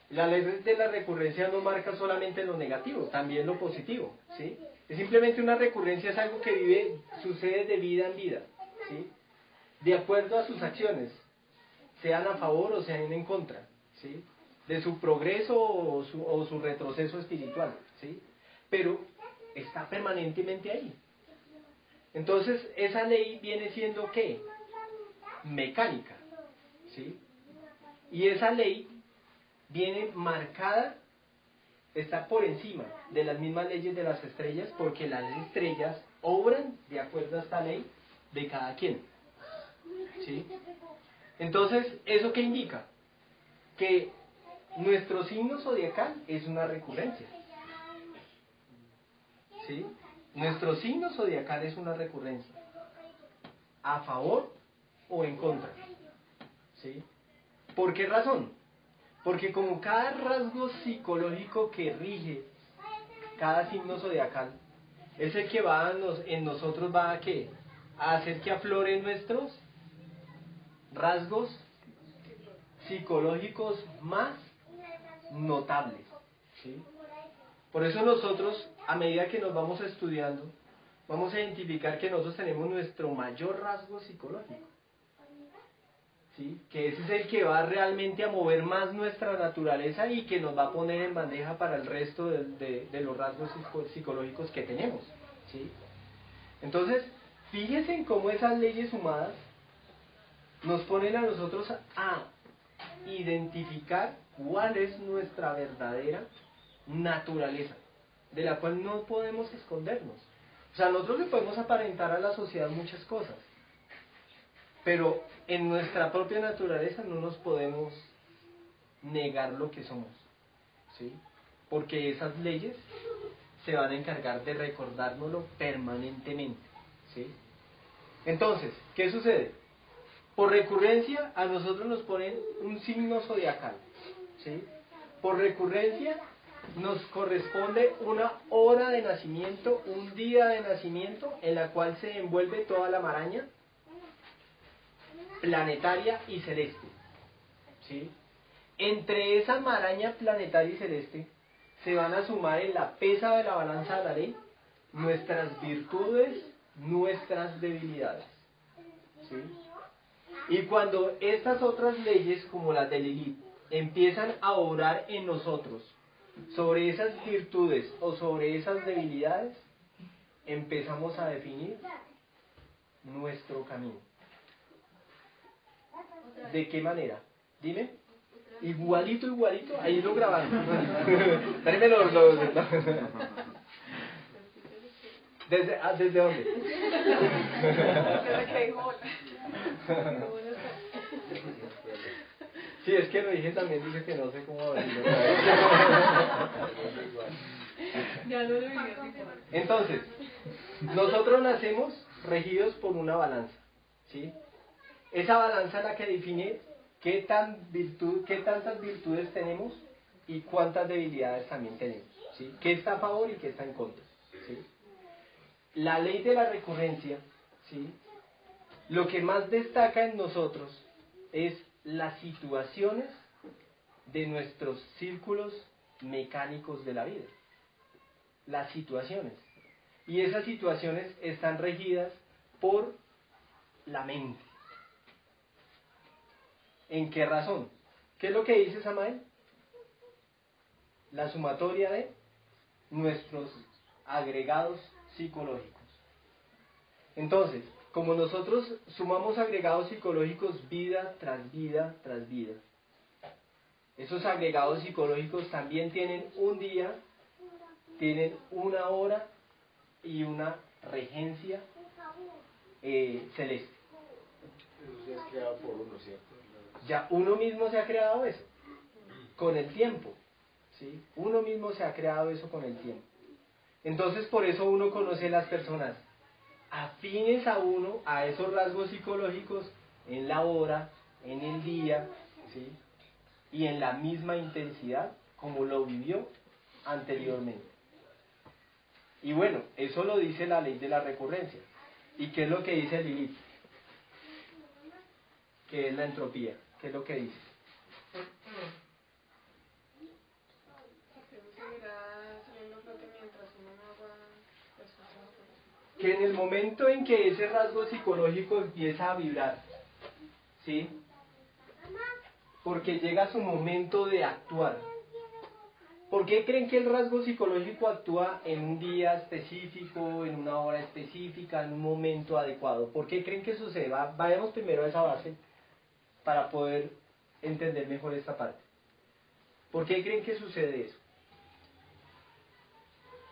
Speaker 1: la ley de la recurrencia no marca solamente lo negativo, también lo positivo, ¿sí? Es simplemente una recurrencia, es algo que sucede de vida en vida, ¿sí?, de acuerdo a sus acciones, sean a favor o sean en contra, ¿sí?, de su progreso o su retroceso espiritual, ¿sí?, pero está permanentemente ahí. Entonces, esa ley viene siendo, ¿qué? Mecánica, ¿sí? Y esa ley viene marcada, está por encima de las mismas leyes de las estrellas, porque las estrellas obran de acuerdo a esta ley de cada quien, ¿sí? Entonces, ¿eso qué indica? Que nuestro signo zodiacal es una recurrencia, ¿sí? Nuestro signo zodiacal es una recurrencia, a favor o en contra, ¿sí? ¿Por qué razón? Porque como cada rasgo psicológico que rige cada signo zodiacal es el que va en nosotros va a ¿qué? A hacer que afloren nuestros rasgos psicológicos más notables, ¿sí? Por eso nosotros, a medida que nos vamos estudiando, vamos a identificar que nosotros tenemos nuestro mayor rasgo psicológico, ¿sí?, que ese es el que va realmente a mover más nuestra naturaleza y que nos va a poner en bandeja para el resto de los rasgos psicológicos que tenemos, ¿sí? Entonces, fíjense en cómo esas leyes sumadas nos ponen a nosotros a identificar cuál es nuestra verdadera naturaleza, de la cual no podemos escondernos. O sea, nosotros le podemos aparentar a la sociedad muchas cosas, pero en nuestra propia naturaleza no nos podemos negar lo que somos, ¿sí? Porque esas leyes se van a encargar de recordárnoslo permanentemente, ¿sí? Entonces, ¿qué sucede? Por recurrencia a nosotros nos ponen un signo zodiacal, ¿sí? Por recurrencia nos corresponde una hora de nacimiento, un día de nacimiento en la cual se envuelve toda la maraña planetaria y celeste, ¿sí? Entre esa maraña planetaria y celeste se van a sumar en la pesa de la balanza de la ley nuestras virtudes, nuestras debilidades, ¿sí? Y cuando estas otras leyes, como las de Lilith, empiezan a obrar en nosotros sobre esas virtudes o sobre esas debilidades, empezamos a definir nuestro camino. ¿De qué manera? Dime. Igualito, igualito. Ahí lo grabaron. Tráeme ¿Desde dónde?
Speaker 2: Desde que dijo hola.
Speaker 1: Sí, es que lo dije también, dice que no sé cómo decirlo.
Speaker 6: Ya lo debía.
Speaker 1: Entonces, nosotros nacemos regidos por una balanza, ¿sí? Esa balanza es la que define qué tantas virtudes tenemos y cuántas debilidades también tenemos, ¿sí? ¿Qué está a favor y qué está en contra? ¿Sí? La ley de la recurrencia, ¿sí? Lo que más destaca en nosotros es las situaciones de nuestros círculos mecánicos de la vida. Las situaciones. Y esas situaciones están regidas por la mente. ¿En qué razón? ¿Qué es lo que dice Samael? La sumatoria de nuestros agregados psicológicos. Entonces, como nosotros sumamos agregados psicológicos vida tras vida tras vida, esos agregados psicológicos también tienen un día, tienen una hora y una regencia celeste.
Speaker 7: Eso ya es creado por uno, ¿cierto?
Speaker 1: Ya uno mismo se ha creado eso, con el tiempo, ¿sí? Uno mismo se ha creado eso con el tiempo. Entonces por eso uno conoce las personas afines a uno, a esos rasgos psicológicos, en la hora, en el día, ¿sí? Y en la misma intensidad como lo vivió anteriormente. Y bueno, eso lo dice la ley de la recurrencia. ¿Y qué es lo que dice Lilith? ¿Qué es la entropía? ¿Qué es lo que dice? Que en el momento en que ese rasgo psicológico empieza a vibrar, ¿sí? Porque llega su momento de actuar. ¿Por qué creen que el rasgo psicológico actúa en un día específico, en una hora específica, en un momento adecuado? ¿Por qué creen que sucede? Vayamos primero a esa base para poder entender mejor esta parte. ¿Por qué creen que sucede eso?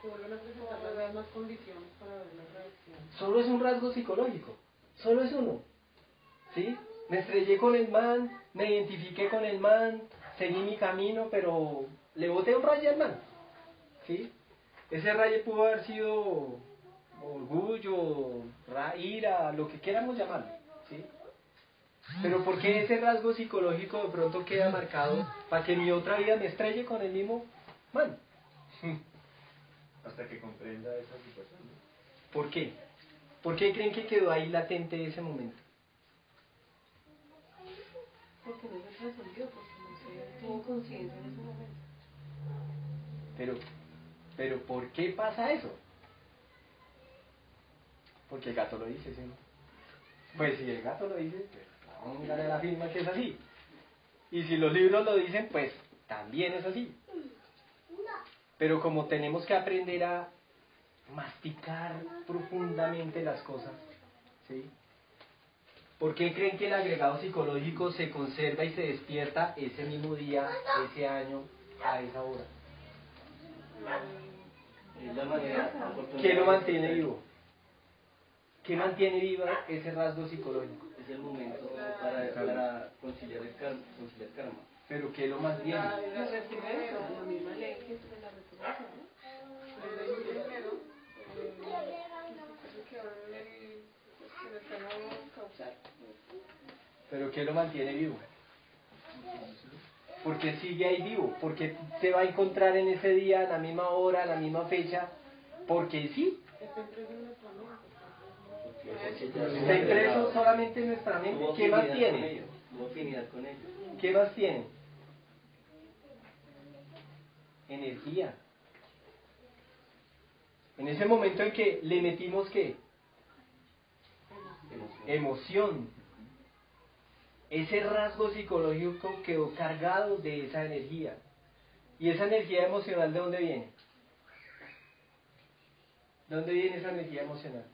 Speaker 6: Se vuelven a presentar las mismas condiciones para ver la reacción.
Speaker 1: Solo es un rasgo psicológico, solo es uno, ¿sí? Me estrellé con el man, me identifiqué con el man, seguí mi camino, pero le boté un rayo al man, ¿sí? Ese rayo pudo haber sido orgullo, ira, lo que queramos llamarlo, ¿sí? Pero ¿por qué ese rasgo psicológico de pronto queda marcado para que en mi otra vida me estrelle con el mismo man?
Speaker 7: Hasta que comprenda esa situación, ¿no?
Speaker 1: ¿Por qué? ¿Por qué creen que quedó ahí latente ese momento?
Speaker 6: Porque no se resolvió, porque no se tuvo conciencia en ese momento.
Speaker 1: Pero ¿por qué pasa eso? Porque el gato lo dice, ¿sí? Pues si el gato lo dice, pues vamos a mirar a la firma que es así. Y si los libros lo dicen, pues también es así. Pero como tenemos que aprender a masticar profundamente las cosas, ¿sí? ¿Por qué creen que el agregado psicológico se conserva y se despierta ese mismo día, ese año, a esa hora?
Speaker 5: Es la manera oportuna.
Speaker 1: ¿Qué lo mantiene vivo? ¿Qué mantiene vivo ese rasgo psicológico?
Speaker 5: Es el momento para conciliar el karma.
Speaker 1: ¿Pero qué lo mantiene?
Speaker 6: La recurrencia, la misma ley que es de la recurrencia,
Speaker 1: ¿Pero qué lo mantiene vivo? ¿Por qué sigue ahí vivo? ¿Por qué se va a encontrar en ese día, a la misma hora, a la misma fecha? Porque sí. Está impreso solamente en nuestra mente. ¿Qué más tiene?
Speaker 5: Tuvo afinidad con ellos.
Speaker 1: ¿Qué más tiene? Energía. En ese momento en que le metimos ¿qué? Emoción. Ese rasgo psicológico quedó cargado de esa energía. ¿Y esa energía emocional de dónde viene? ¿De dónde viene esa energía emocional?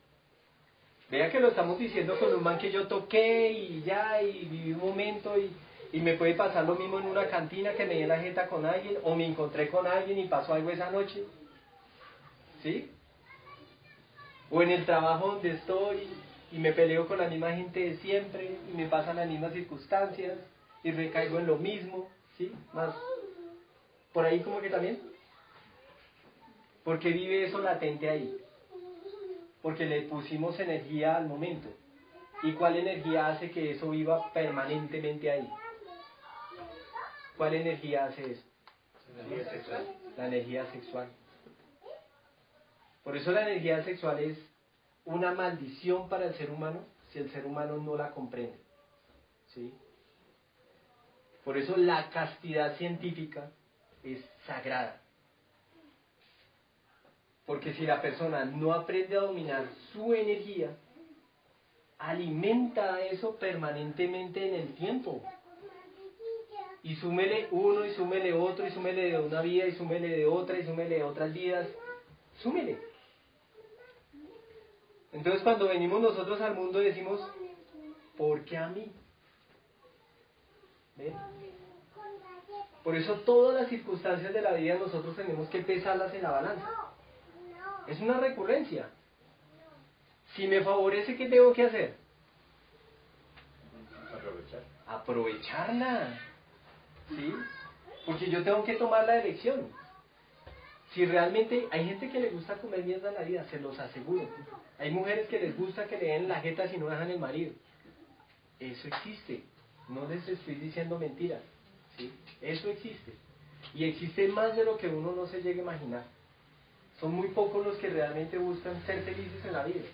Speaker 1: Vea que lo estamos diciendo con un man que yo toqué y ya, y viví un momento y me puede pasar lo mismo en una cantina que me di la jeta con alguien, o me encontré con alguien y pasó algo esa noche. ¿Sí? O en el trabajo donde estoy y me peleo con la misma gente de siempre y me pasan las mismas circunstancias y recaigo en lo mismo, ¿sí? Más por ahí como que también. ¿Por qué vive eso latente ahí? Porque le pusimos energía al momento. ¿Y cuál energía hace que eso viva permanentemente ahí? ¿Cuál energía hace eso?
Speaker 7: Energía sexual.
Speaker 1: La energía sexual. Por eso la energía sexual es una maldición para el ser humano si el ser humano no la comprende. ¿Sí? Por eso la castidad científica es sagrada. Porque si la persona no aprende a dominar su energía, alimenta eso permanentemente en el tiempo. Y súmele uno, y súmele otro, y súmele de una vida, y súmele de otra, y súmele de otras vidas. Súmele. Entonces cuando venimos nosotros al mundo decimos, ¿por qué a mí? ¿Ven? Por eso todas las circunstancias de la vida nosotros tenemos que pesarlas en la balanza. Es una recurrencia. Si me favorece, ¿qué tengo que hacer?
Speaker 7: Aprovechar.
Speaker 1: Aprovecharla. ¿Sí? Porque yo tengo que tomar la elección. Si realmente hay gente que le gusta comer mierda en la vida, se los aseguro. Hay mujeres que les gusta que le den la jeta si no dejan el marido. Eso existe. No les estoy diciendo mentiras. ¿Sí? Eso existe. Y existe más de lo que uno no se llegue a imaginar. Son muy pocos los que realmente buscan ser felices en la vida.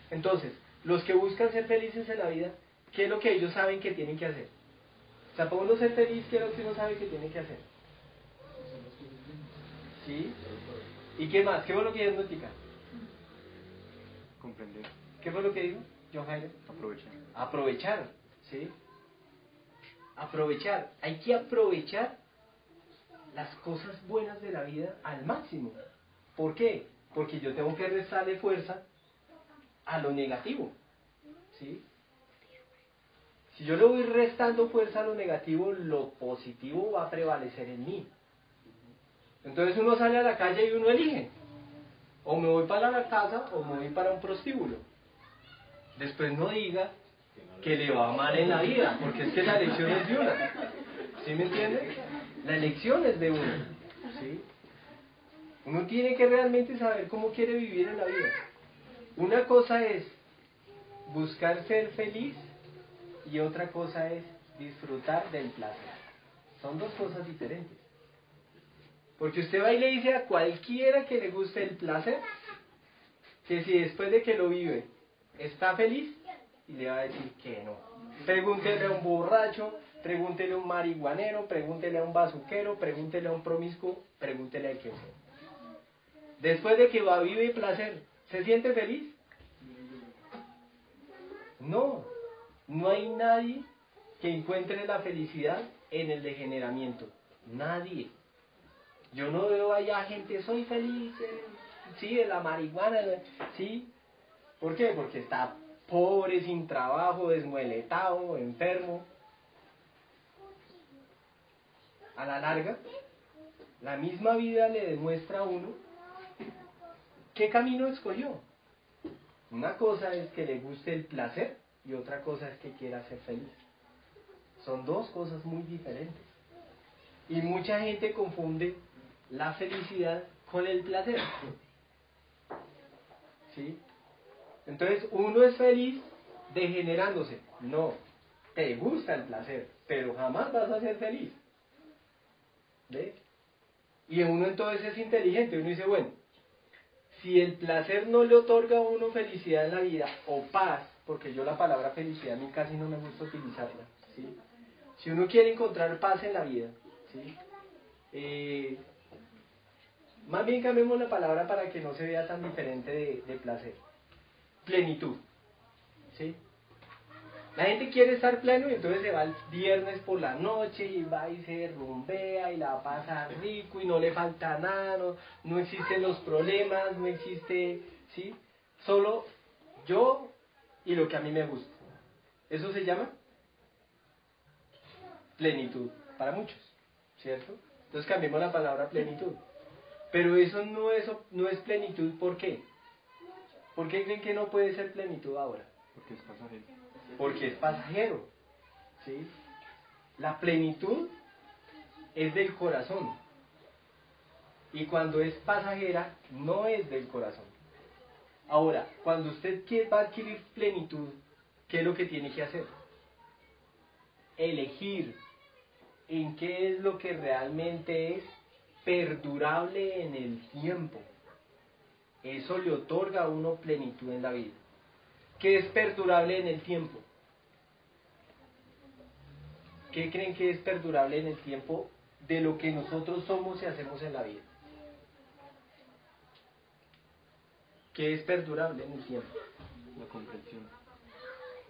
Speaker 1: Entonces, los que buscan ser felices en la vida, ¿qué es lo que ellos saben que tienen que hacer? O sea, para uno ser feliz, ¿qué es lo que uno sabe que tiene que hacer? ¿Sí? ¿Y qué más? ¿Qué fue lo que dijo Nótica?
Speaker 3: Comprender.
Speaker 1: ¿Qué fue lo que dijo John Jairo?
Speaker 3: Aprovechar.
Speaker 1: Aprovechar, ¿sí? Aprovechar. Hay que aprovechar las cosas buenas de la vida al máximo. ¿Por qué? Porque yo tengo que restarle fuerza a lo negativo, ¿sí? Si yo le voy restando fuerza a lo negativo, lo positivo va a prevalecer en mí. Entonces uno sale a la calle y uno elige. O me voy para la casa o me voy para un prostíbulo. Después no diga que le va mal en la vida, porque es que la elección es de una. ¿Sí me entiende? La elección es de uno. ¿Sí? Uno tiene que realmente saber cómo quiere vivir en la vida. Una cosa es buscar ser feliz y otra cosa es disfrutar del placer. Son dos cosas diferentes. Porque usted va y le dice a cualquiera que le guste el placer, que si después de que lo vive está feliz, y le va a decir que no. Pregúntele a un borracho, pregúntele a un marihuanero, pregúntele a un bazuquero, pregúntele a un promiscuo, pregúntele a quien sea. Después de que va a vivir placer, ¿se siente feliz? No, no hay nadie que encuentre la felicidad en el degeneramiento. Nadie. Yo no veo allá gente, soy feliz, sí, de la marihuana, sí. ¿Por qué? Porque está pobre, sin trabajo, desmueletado, enfermo. A la larga, la misma vida le demuestra a uno qué camino escogió. Una cosa es que le guste el placer y otra cosa es que quiera ser feliz. Son dos cosas muy diferentes. Y mucha gente confunde la felicidad con el placer. ¿Sí? Entonces uno es feliz degenerándose. No, te gusta el placer, pero jamás vas a ser feliz. ¿Ves? Y uno entonces es inteligente. Uno dice, bueno, si el placer no le otorga a uno felicidad en la vida, o paz, porque yo la palabra felicidad a mí casi no me gusta utilizarla, ¿sí? Si uno quiere encontrar paz en la vida, ¿sí? Más bien cambiemos la palabra para que no se vea tan diferente de placer. Plenitud, ¿sí? La gente quiere estar pleno y entonces se va el viernes por la noche y va y se rumbea y la pasa rico y no le falta nada, no existen los problemas, no existe, ¿sí? Solo yo y lo que a mí me gusta. Eso se llama plenitud para muchos, ¿cierto? Entonces cambiemos la palabra plenitud. Pero eso no es plenitud, ¿por qué? ¿Por qué creen que no puede ser plenitud ahora?
Speaker 3: Porque es pasajero.
Speaker 1: Porque es pasajero, ¿sí? La plenitud es del corazón. Y cuando es pasajera, no es del corazón. Ahora, cuando usted va a adquirir plenitud, ¿qué es lo que tiene que hacer? Elegir en qué es lo que realmente es perdurable en el tiempo. Eso le otorga a uno plenitud en la vida. ¿Qué es perdurable en el tiempo? ¿Qué creen que es perdurable en el tiempo de lo que nosotros somos y hacemos en la vida? ¿Qué es perdurable en el tiempo?
Speaker 3: La comprensión.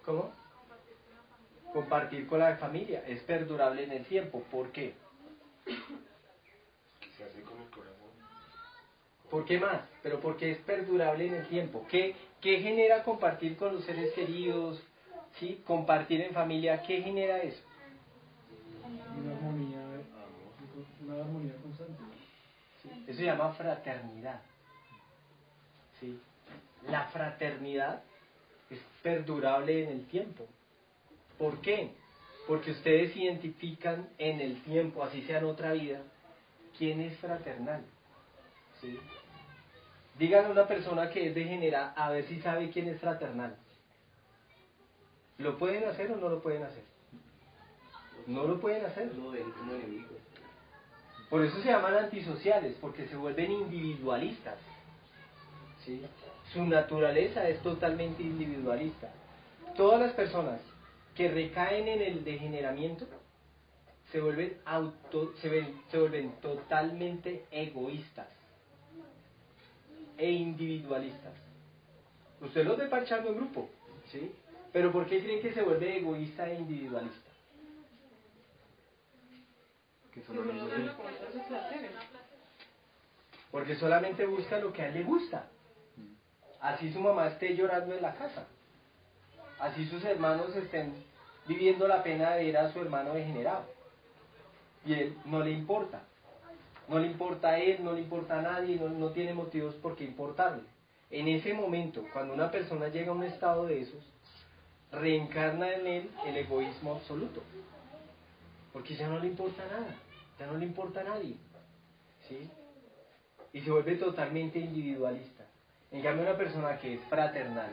Speaker 1: ¿Cómo? Compartir con la familia. Es perdurable en el tiempo. ¿Por qué?
Speaker 10: Se hace con el corazón.
Speaker 1: ¿Por qué más? Pero porque es perdurable en el tiempo. ¿Qué genera compartir con los seres queridos? ¿Sí? Compartir en familia. ¿Qué genera eso?
Speaker 8: Una armonía constante.
Speaker 1: ¿Sí? Eso se llama fraternidad. ¿Sí? La fraternidad es perdurable en el tiempo. ¿Por qué? Porque ustedes identifican en el tiempo, así sea en otra vida, quién es fraternal. ¿Sí? Díganle a una persona que es degenerada a ver si sabe quién es fraternal. ¿Lo pueden hacer o no lo pueden hacer? No lo pueden hacer.
Speaker 5: Lo ven como enemigos.
Speaker 1: Por eso se llaman antisociales, porque se vuelven individualistas. ¿Sí? Su naturaleza es totalmente individualista. Todas las personas que recaen en el degeneramiento se vuelven totalmente egoístas e individualistas. Usted los ve parchando en grupo, ¿sí? Pero ¿por qué creen que se vuelve egoísta e individualista?
Speaker 3: Que solamente sí.
Speaker 1: Porque solamente busca lo que a él le gusta. Así su mamá esté llorando en la casa. Así sus hermanos estén viviendo la pena de ver a su hermano degenerado. Y él no le importa. No le importa a él, no le importa a nadie, no tiene motivos por qué importarle. En ese momento, cuando una persona llega a un estado de esos, reencarna en él el egoísmo absoluto. Porque ya no le importa nada, ya no le importa a nadie. ¿Sí? Y se vuelve totalmente individualista. En cambio, una persona que es fraternal,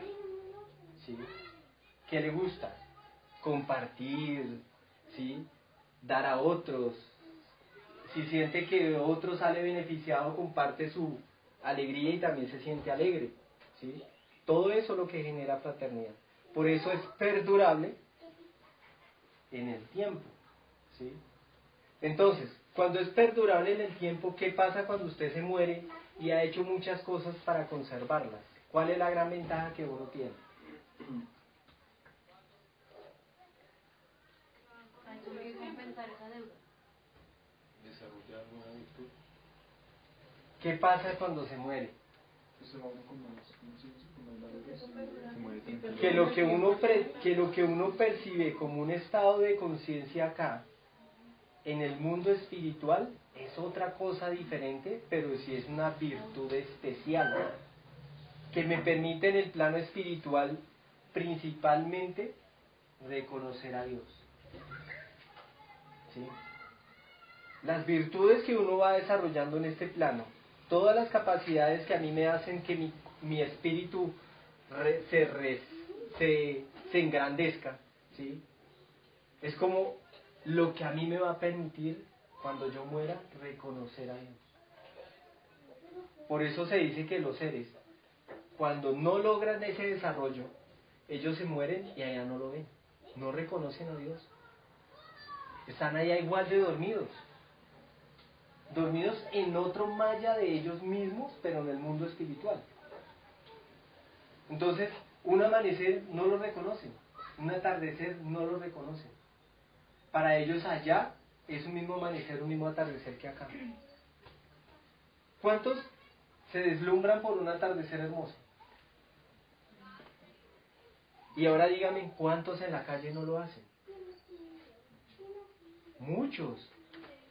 Speaker 1: ¿sí? Que le gusta compartir, ¿sí? Dar a otros. Si siente que otro sale beneficiado, comparte su alegría y también se siente alegre, ¿sí? Todo eso es lo que genera fraternidad. Por eso es perdurable en el tiempo, ¿sí? Entonces, cuando es perdurable en el tiempo, ¿qué pasa cuando usted se muere y ha hecho muchas cosas para conservarlas? ¿Cuál es la gran ventaja que uno tiene?
Speaker 9: Hay que compensar esa deuda.
Speaker 10: Desarrollar una virtud.
Speaker 1: ¿Qué pasa cuando se muere?
Speaker 8: Pues se va uno con más conciencia, con más valores.
Speaker 3: Se muere tranquilo.
Speaker 1: Que lo que uno percibe como un estado de conciencia acá, en el mundo espiritual, es otra cosa diferente, pero sí es una virtud especial, que me permite en el plano espiritual principalmente reconocer a Dios. ¿Sí? Las virtudes que uno va desarrollando en este plano, todas las capacidades que a mí me hacen que mi espíritu se engrandezca, ¿sí? Es como lo que a mí me va a permitir, cuando yo muera, reconocer a Dios. Por eso se dice que los seres, cuando no logran ese desarrollo, ellos se mueren y allá no lo ven, no reconocen a Dios. Están allá igual de dormidos en otro maya de ellos mismos, pero en el mundo espiritual. Entonces, un amanecer no lo reconocen, un atardecer no lo reconocen. Para ellos allá es un mismo amanecer, un mismo atardecer que acá. ¿Cuántos se deslumbran por un atardecer hermoso? Y ahora díganme, ¿cuántos en la calle no lo hacen? Muchos.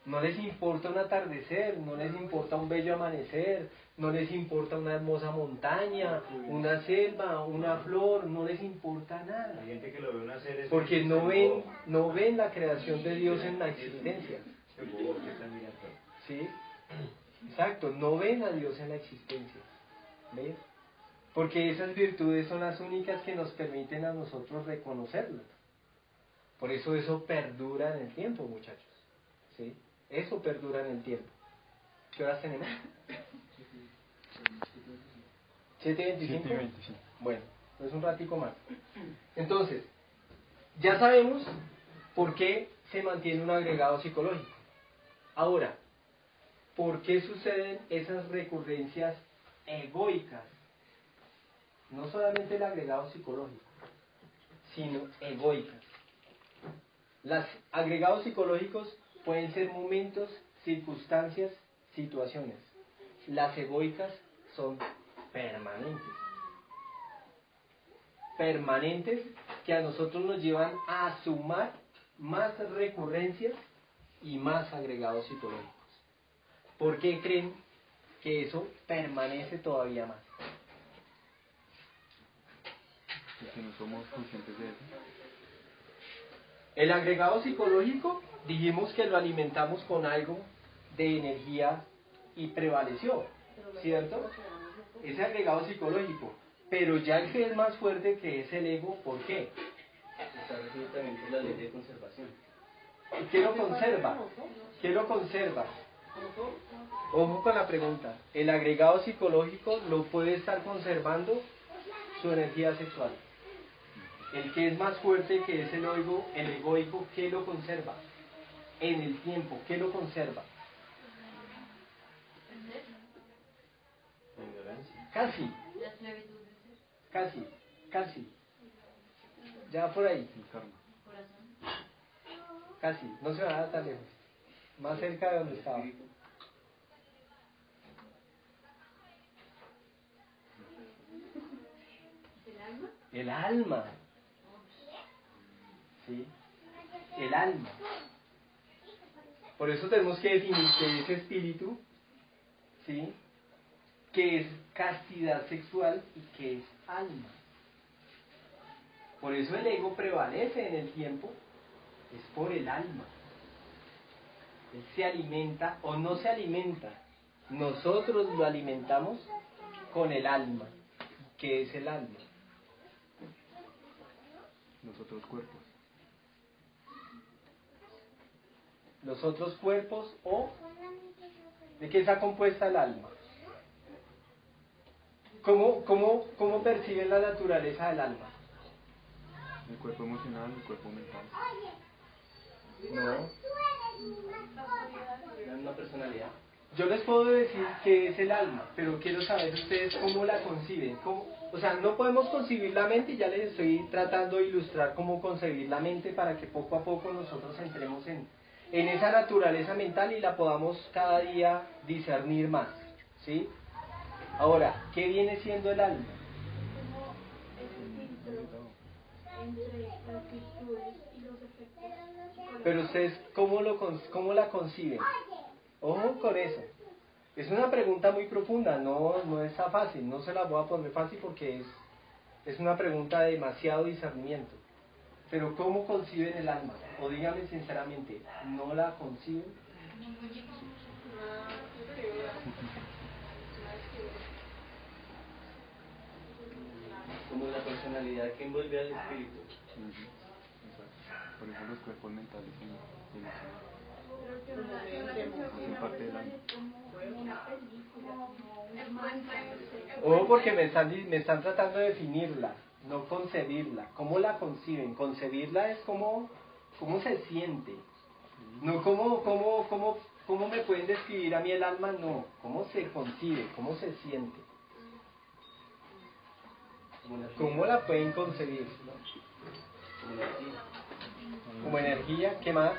Speaker 1: No les importa un atardecer, no les importa un bello amanecer, no les importa una hermosa montaña, una selva, una flor, no les importa nada.
Speaker 7: Hay gente que lo ve una serie.
Speaker 1: Porque no ven la creación de Dios en la existencia. ¿Sí? Exacto, no ven a Dios en la existencia. ¿Ven? Porque esas virtudes son las únicas que nos permiten a nosotros reconocerlo. Por eso perdura en el tiempo, muchachos. ¿Sí? Eso perdura en el tiempo. ¿Qué horas tenemos? 7:25.
Speaker 3: 7:25.
Speaker 1: Bueno, pues un ratico más. Entonces, ya sabemos por qué se mantiene un agregado psicológico. Ahora, ¿por qué suceden esas recurrencias egoicas? No solamente el agregado psicológico, sino egoicas. Los agregados psicológicos pueden ser momentos, circunstancias, situaciones. Las egoicas son permanentes. Permanentes que a nosotros nos llevan a sumar más recurrencias y más agregados psicológicos. ¿Por qué creen que eso permanece todavía más?
Speaker 3: Porque no somos conscientes de eso.
Speaker 1: El agregado psicológico, dijimos que lo alimentamos con algo de energía y prevaleció, ¿cierto? Ese agregado psicológico. Pero ya el que es más fuerte, que es el ego, ¿por qué?
Speaker 5: Está regido también por la ley de conservación.
Speaker 1: ¿Y qué lo conserva? ¿Qué lo conserva? Ojo con la pregunta. El agregado psicológico lo puede estar conservando su energía sexual. El que es más fuerte, que es el egoico, ¿qué lo conserva? En el tiempo, ¿qué lo conserva? Casi,
Speaker 9: La esclavitud del ser,
Speaker 1: casi. Ya por ahí,
Speaker 3: El karma.
Speaker 9: corazón.
Speaker 1: casi. No se va a dar tan lejos. Más cerca de donde estaba.
Speaker 9: ¿El alma?
Speaker 1: El alma. ¿Sí? El alma. Por eso tenemos que definir qué es espíritu, ¿sí? Qué es castidad sexual y qué es alma. Por eso el ego prevalece en el tiempo, es por el alma. Él se alimenta o no se alimenta. Nosotros lo alimentamos con el alma. ¿Qué es el alma?
Speaker 3: Los otros cuerpos.
Speaker 1: Los otros cuerpos, o ¿de qué está compuesta el alma? ¿Cómo perciben la naturaleza del alma?
Speaker 3: El cuerpo emocional, el cuerpo mental.
Speaker 1: No.
Speaker 5: La misma personalidad.
Speaker 1: Yo les puedo decir qué es el alma, pero quiero saber ustedes cómo la conciben. O sea, no podemos concebir la mente, y ya les estoy tratando de ilustrar cómo concebir la mente para que poco a poco nosotros entremos en esa naturaleza mental y la podamos cada día discernir más, ¿sí? Ahora, ¿qué viene siendo el alma?
Speaker 4: Como ese filtro entre las virtudes y los efectos psicológicos.
Speaker 1: Pero ustedes, ¿cómo la conciben? Ojo con eso. Es una pregunta muy profunda, no está fácil, no se la voy a poner fácil porque es una pregunta de demasiado discernimiento. Pero ¿cómo conciben el alma? O díganme sinceramente, ¿no la conciben?
Speaker 5: Como la personalidad que envuelve al espíritu.
Speaker 3: Exacto. Por eso los cuerpos mentales y emocionales.
Speaker 4: Pero que una
Speaker 3: Hacen parte del alma.
Speaker 4: es como una película, como una imagen.
Speaker 1: Ojo porque me están tratando de definirla, no concebirla. ¿Cómo la conciben? Concebirla es cómo se siente. No cómo me pueden describir a mí el alma, no. ¿Cómo se concibe? ¿Cómo se siente? ¿Cómo la pueden concebir? ¿No?
Speaker 5: Como energía.
Speaker 1: Como energía, ¿qué más?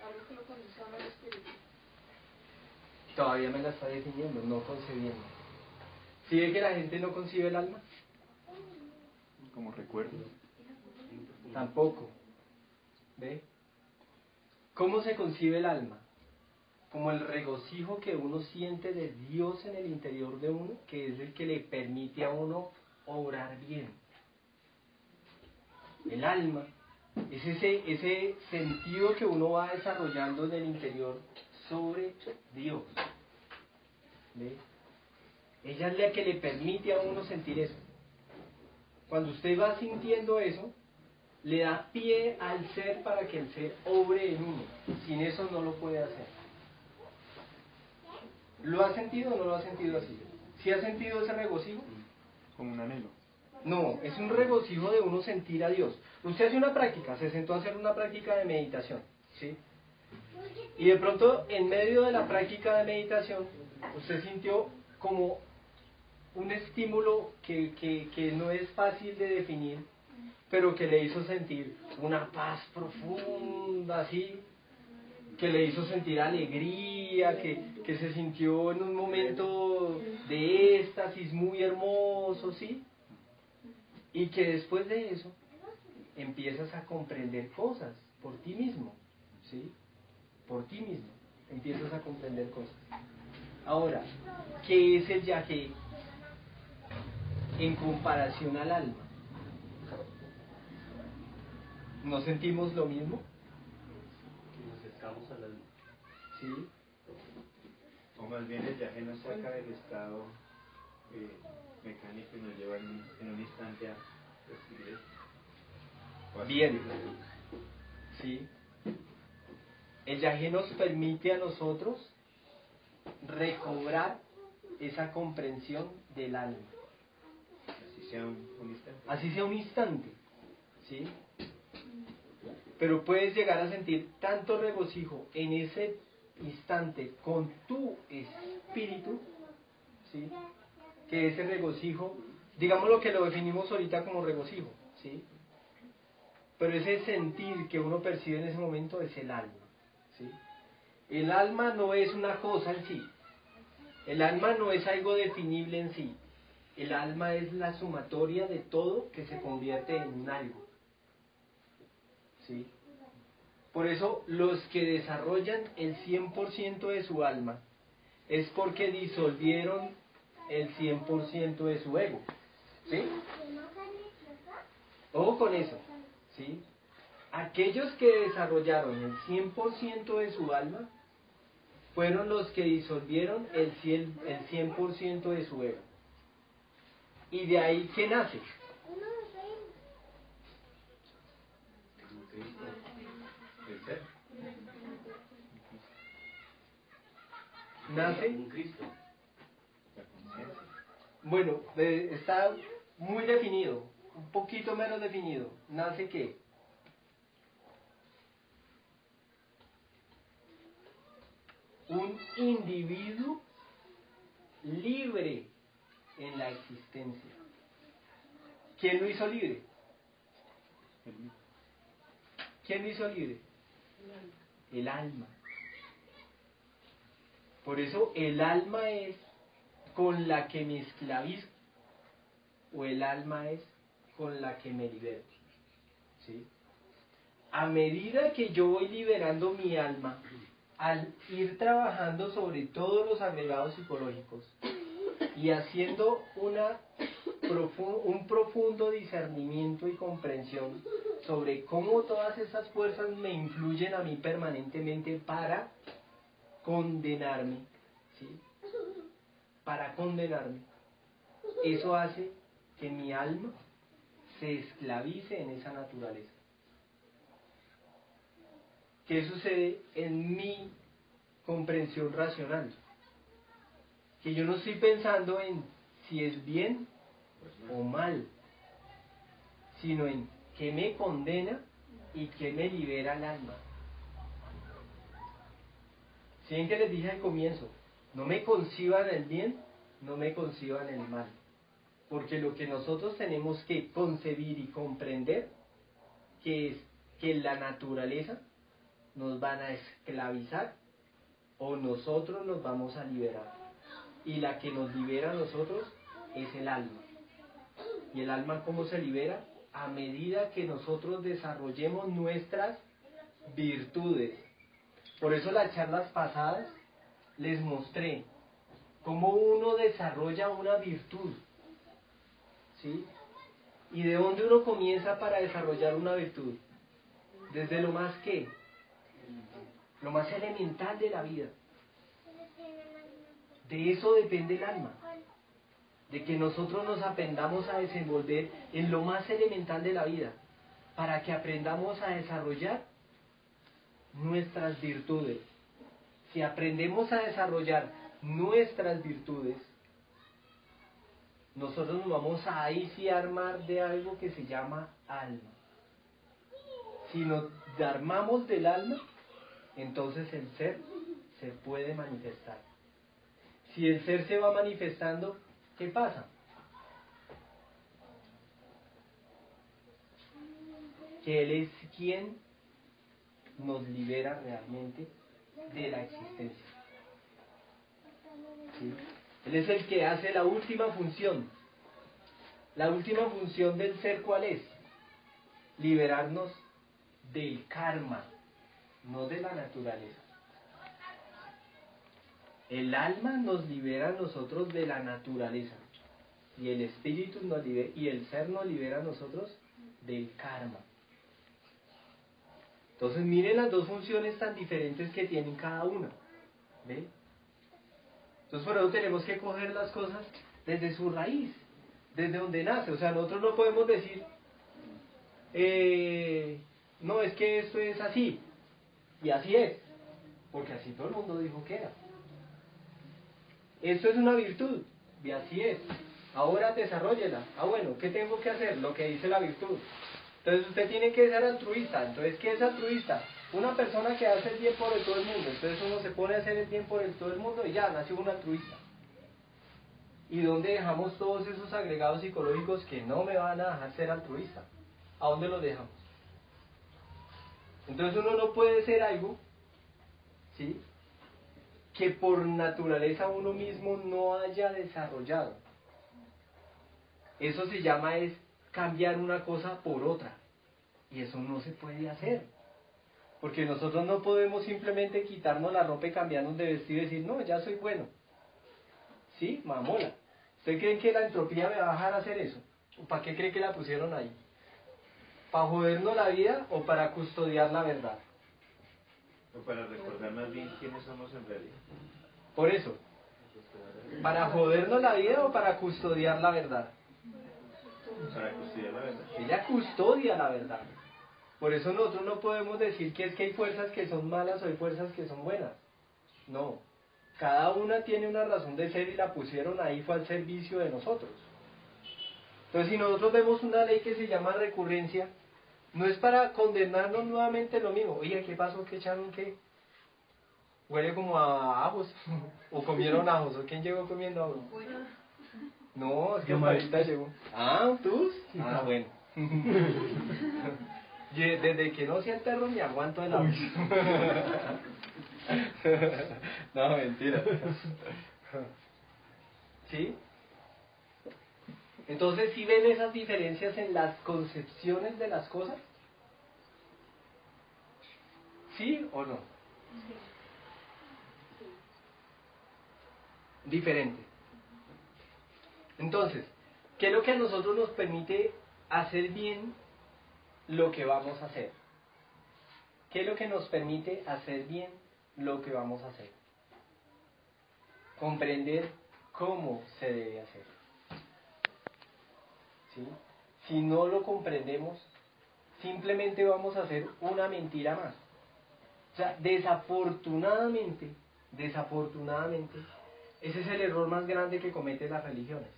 Speaker 2: Algo que lo condiciona al espíritu.
Speaker 1: Todavía me la está definiendo, no concebiendo. ¿Sí ve que la gente no concibe el alma?
Speaker 3: Como recuerdos.
Speaker 1: Tampoco. ¿Ve? ¿Cómo se concibe el alma? Como el regocijo que uno siente de Dios en el interior de uno, que es el que le permite a uno obrar bien. El alma es ese sentido que uno va desarrollando en el interior sobre Dios. ¿Ve? Ella es la que le permite a uno sentir eso. cuando usted va sintiendo eso, le da pie al ser para que el ser obre en uno. Sin eso no lo puede hacer. ¿Lo ha sentido o no lo ha sentido así? ¿Sí ha sentido ese regocijo?
Speaker 3: Como un anhelo.
Speaker 1: No, es un regocijo de uno sentir a Dios. Usted hace una práctica, se sentó a hacer una práctica de meditación, ¿sí? Y de pronto, en medio de la práctica de meditación, usted sintió como un estímulo que no es fácil de definir, pero que le hizo sentir una paz profunda, así, que le hizo sentir alegría, que se sintió en un momento de éxtasis muy hermoso, ¿sí? Y que después de eso empiezas a comprender cosas por ti mismo, ¿sí? Por ti mismo empiezas a comprender cosas. Ahora, ¿qué es el yagé en comparación al alma? ¿No sentimos lo mismo?
Speaker 5: Que nos acercamos al alma.
Speaker 1: ¿Sí?
Speaker 7: O más bien el viaje nos saca del estado mecánico y nos lleva en un instante a recibir eso.
Speaker 1: Bien. ¿Sí? El yagé nos permite a nosotros recobrar esa comprensión del alma.
Speaker 7: Así sea un instante.
Speaker 1: Así sea un instante, ¿sí? Pero puedes llegar a sentir tanto regocijo en ese instante con tu espíritu, ¿sí? Que ese regocijo, digamos lo que lo definimos ahorita como regocijo, ¿sí? Pero ese sentir que uno percibe en ese momento es el alma, ¿sí? El alma no es una cosa en sí. El alma no es algo definible en sí. El alma es la sumatoria de todo que se convierte en un algo. ¿Sí? Por eso los que desarrollan el 100% de su alma es porque disolvieron el 100% de su ego. ¿Sí? Ojo con eso. ¿Sí? Aquellos que desarrollaron el 100% de su alma fueron los que disolvieron el 100% de su ego. ¿Y de ahí qué nace?
Speaker 7: El ser.
Speaker 1: Nace,
Speaker 5: Un Cristo.
Speaker 7: La conciencia.
Speaker 1: bueno, está muy definido, un poquito menos definido. ¿Nace qué? Un individuo libre en la existencia. ¿Quién lo hizo libre? ¿Quién lo hizo libre? El alma. Por eso el alma es con la que me esclavizo o el alma es con la que me libero. ¿Sí? A medida que yo voy liberando mi alma, al ir trabajando sobre todos los agregados psicológicos y haciendo un profundo discernimiento y comprensión sobre cómo todas esas fuerzas me influyen a mí permanentemente para condenarme, ¿sí? Para condenarme. Eso hace que mi alma se esclavice en esa naturaleza. ¿Qué sucede en mi comprensión racional? Que yo no estoy pensando en si es bien o mal, sino en qué me condena y qué me libera el alma. Si ven que les dije al comienzo, no me conciban el bien, no me conciban el mal. Porque lo que nosotros tenemos que concebir y comprender que es que la naturaleza nos van a esclavizar o nosotros nos vamos a liberar. Y la que nos libera a nosotros es el alma. ¿Y el alma cómo se libera? A medida que nosotros desarrollemos nuestras virtudes. Por eso las charlas pasadas les mostré cómo uno desarrolla una virtud. ¿Sí? ¿Y de dónde uno comienza para desarrollar una virtud? Desde lo más ¿qué? Lo más elemental de la vida. De eso depende el alma. de que nosotros nos aprendamos a desenvolver en lo más elemental de la vida, para que aprendamos a desarrollar nuestras virtudes. Si aprendemos a desarrollar nuestras virtudes, nosotros nos vamos a ahí sí armar de algo que se llama alma. Si nos armamos del alma, entonces el ser se puede manifestar. Si el ser se va manifestando, ¿qué pasa? Que Él es quien nos libera realmente de la existencia. ¿Sí? Él es el que hace la última función. La última función del ser, ¿cuál es? Liberarnos del karma, no de la naturaleza. El alma nos libera a nosotros de la naturaleza, y el espíritu nos libera, y el ser nos libera a nosotros del karma. Entonces miren las dos funciones tan diferentes que tienen cada una. ¿Ve? Entonces por eso tenemos que coger las cosas desde su raíz, desde donde nace. O sea, nosotros no podemos decir, no, es que esto es así, y así es, porque así todo el mundo dijo que era. Esto es una virtud, y así es. Ahora desarróllela. Ah, bueno, ¿qué tengo que hacer? Lo que dice la virtud. Entonces usted tiene que ser altruista. Entonces, ¿qué es altruista? Una persona que hace el bien por todo el mundo. Entonces uno se pone a hacer el bien por todo el mundo y ya, nació un altruista. ¿Y dónde dejamos todos esos agregados psicológicos que no me van a dejar ser altruista? ¿A dónde los dejamos? Entonces uno no puede ser algo, ¿sí?, que por naturaleza uno mismo no haya desarrollado. Eso se llama es cambiar una cosa por otra. Y eso no se puede hacer. Porque nosotros no podemos simplemente quitarnos la ropa y cambiarnos de vestido y decir, no, ya soy bueno. ¿Sí? Mamola. ¿Ustedes creen que la entropía me va a dejar hacer eso? ¿O para qué creen que la pusieron ahí? ¿Para jodernos la vida o para custodiar la verdad?
Speaker 7: O para recordar más bien quiénes somos en realidad.
Speaker 1: Por eso, ¿para jodernos la vida o para custodiar la verdad?
Speaker 7: Para custodiar la verdad.
Speaker 1: Ella custodia la verdad. Por eso nosotros no podemos decir que es que hay fuerzas que son malas o hay fuerzas que son buenas. No. Cada una tiene una razón de ser y la pusieron ahí, fue al servicio de nosotros. Entonces, si nosotros vemos una ley que se llama recurrencia, no es para condenarnos nuevamente lo mismo. Oye, ¿qué pasó? ¿Qué echaron? ¿Qué? Huele como a ajos. ¿O comieron ajos? ¿O quién llegó comiendo ajos? No, es que ahorita llegó. Ah, ¿tú? Ah, bueno. Desde que no sea el perro me aguanto el agua. No, mentira. ¿Sí? Entonces, ¿sí ven esas diferencias en las concepciones de las cosas? ¿Sí o no? Diferente. Entonces, ¿qué es lo que a nosotros nos permite hacer bien lo que vamos a hacer? ¿Qué es lo que nos permite hacer bien lo que vamos a hacer? Comprender cómo se debe hacer. ¿Sí? Si no lo comprendemos, simplemente vamos a hacer una mentira más. O sea, desafortunadamente, ese es el error más grande que cometen las religiones.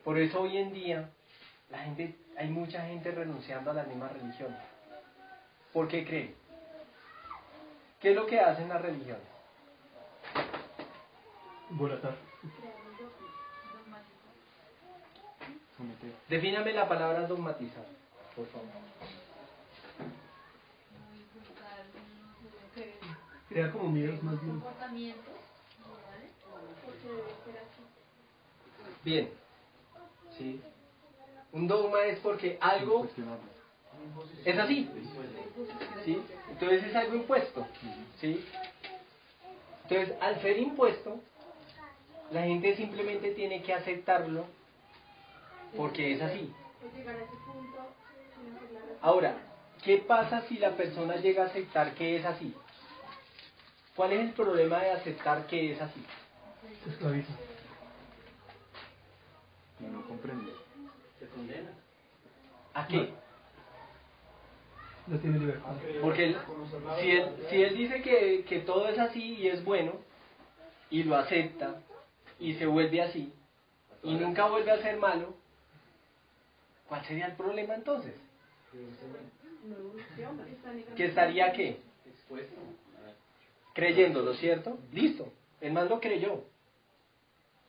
Speaker 1: Por eso hoy en día hay mucha gente renunciando a las mismas religiones. ¿Por qué creen? ¿Qué es lo que hacen las religiones?
Speaker 8: Volatar.
Speaker 1: Defíname la palabra dogmatizar, por favor.
Speaker 8: Crear como miedos más bien.
Speaker 4: Comportamientos, ¿vale? Porque debe ser así.
Speaker 1: Bien. ¿Sí? Un dogma es porque algo es así. ¿Sí? Entonces es algo impuesto. ¿Sí? Entonces, al ser impuesto, la gente simplemente tiene que aceptarlo porque es así. Ahora, ¿qué pasa si la persona llega a aceptar que es así? ¿Cuál es el problema de aceptar que es así?
Speaker 8: Se esclaviza.
Speaker 3: comprende.
Speaker 5: Se condena.
Speaker 1: ¿A qué?
Speaker 8: No tiene libertad.
Speaker 1: Porque si él dice que todo es así y es bueno, y lo acepta, y se vuelve así, y nunca vuelve a ser malo, ¿cuál sería el problema entonces? ¿Que estaría qué?
Speaker 5: Expuesto.
Speaker 1: Creyéndolo, ¿cierto? Listo, el man lo creyó.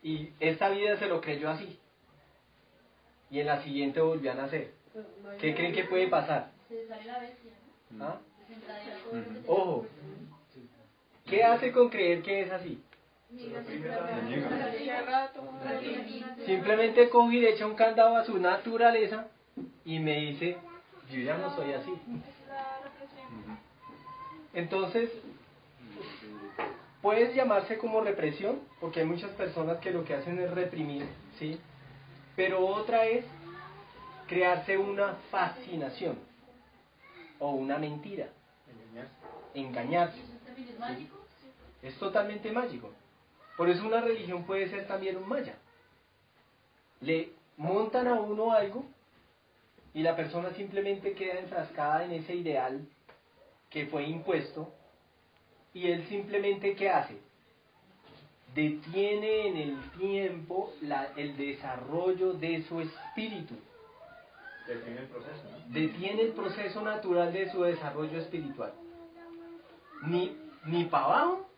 Speaker 1: Y esta vida se lo creyó así. Y en la siguiente volvió a nacer. ¿Qué creen que puede pasar?
Speaker 9: Se sale la bestia, ¿no?
Speaker 1: ¿Ah?
Speaker 9: Desencadena todo lo que te
Speaker 1: Ojo, ¿qué hace con creer que es así? Simplemente coge y le echa un candado a su naturaleza y me dice, yo ya no soy así. Entonces, puede llamarse como represión, porque hay muchas personas que lo que hacen es reprimir, ¿sí? Pero otra es crearse una fascinación o una mentira, engañarse.
Speaker 9: ¿Eso también es mágico?
Speaker 1: Es totalmente mágico. Por eso una religión puede ser también un maya. Le montan a uno algo y la persona simplemente queda enfrascada en ese ideal que fue impuesto y él simplemente ¿qué hace? Detiene en el tiempo el desarrollo de su espíritu.
Speaker 7: Detiene el proceso, ¿no?
Speaker 1: Detiene el proceso natural de su desarrollo espiritual. Ni para abajo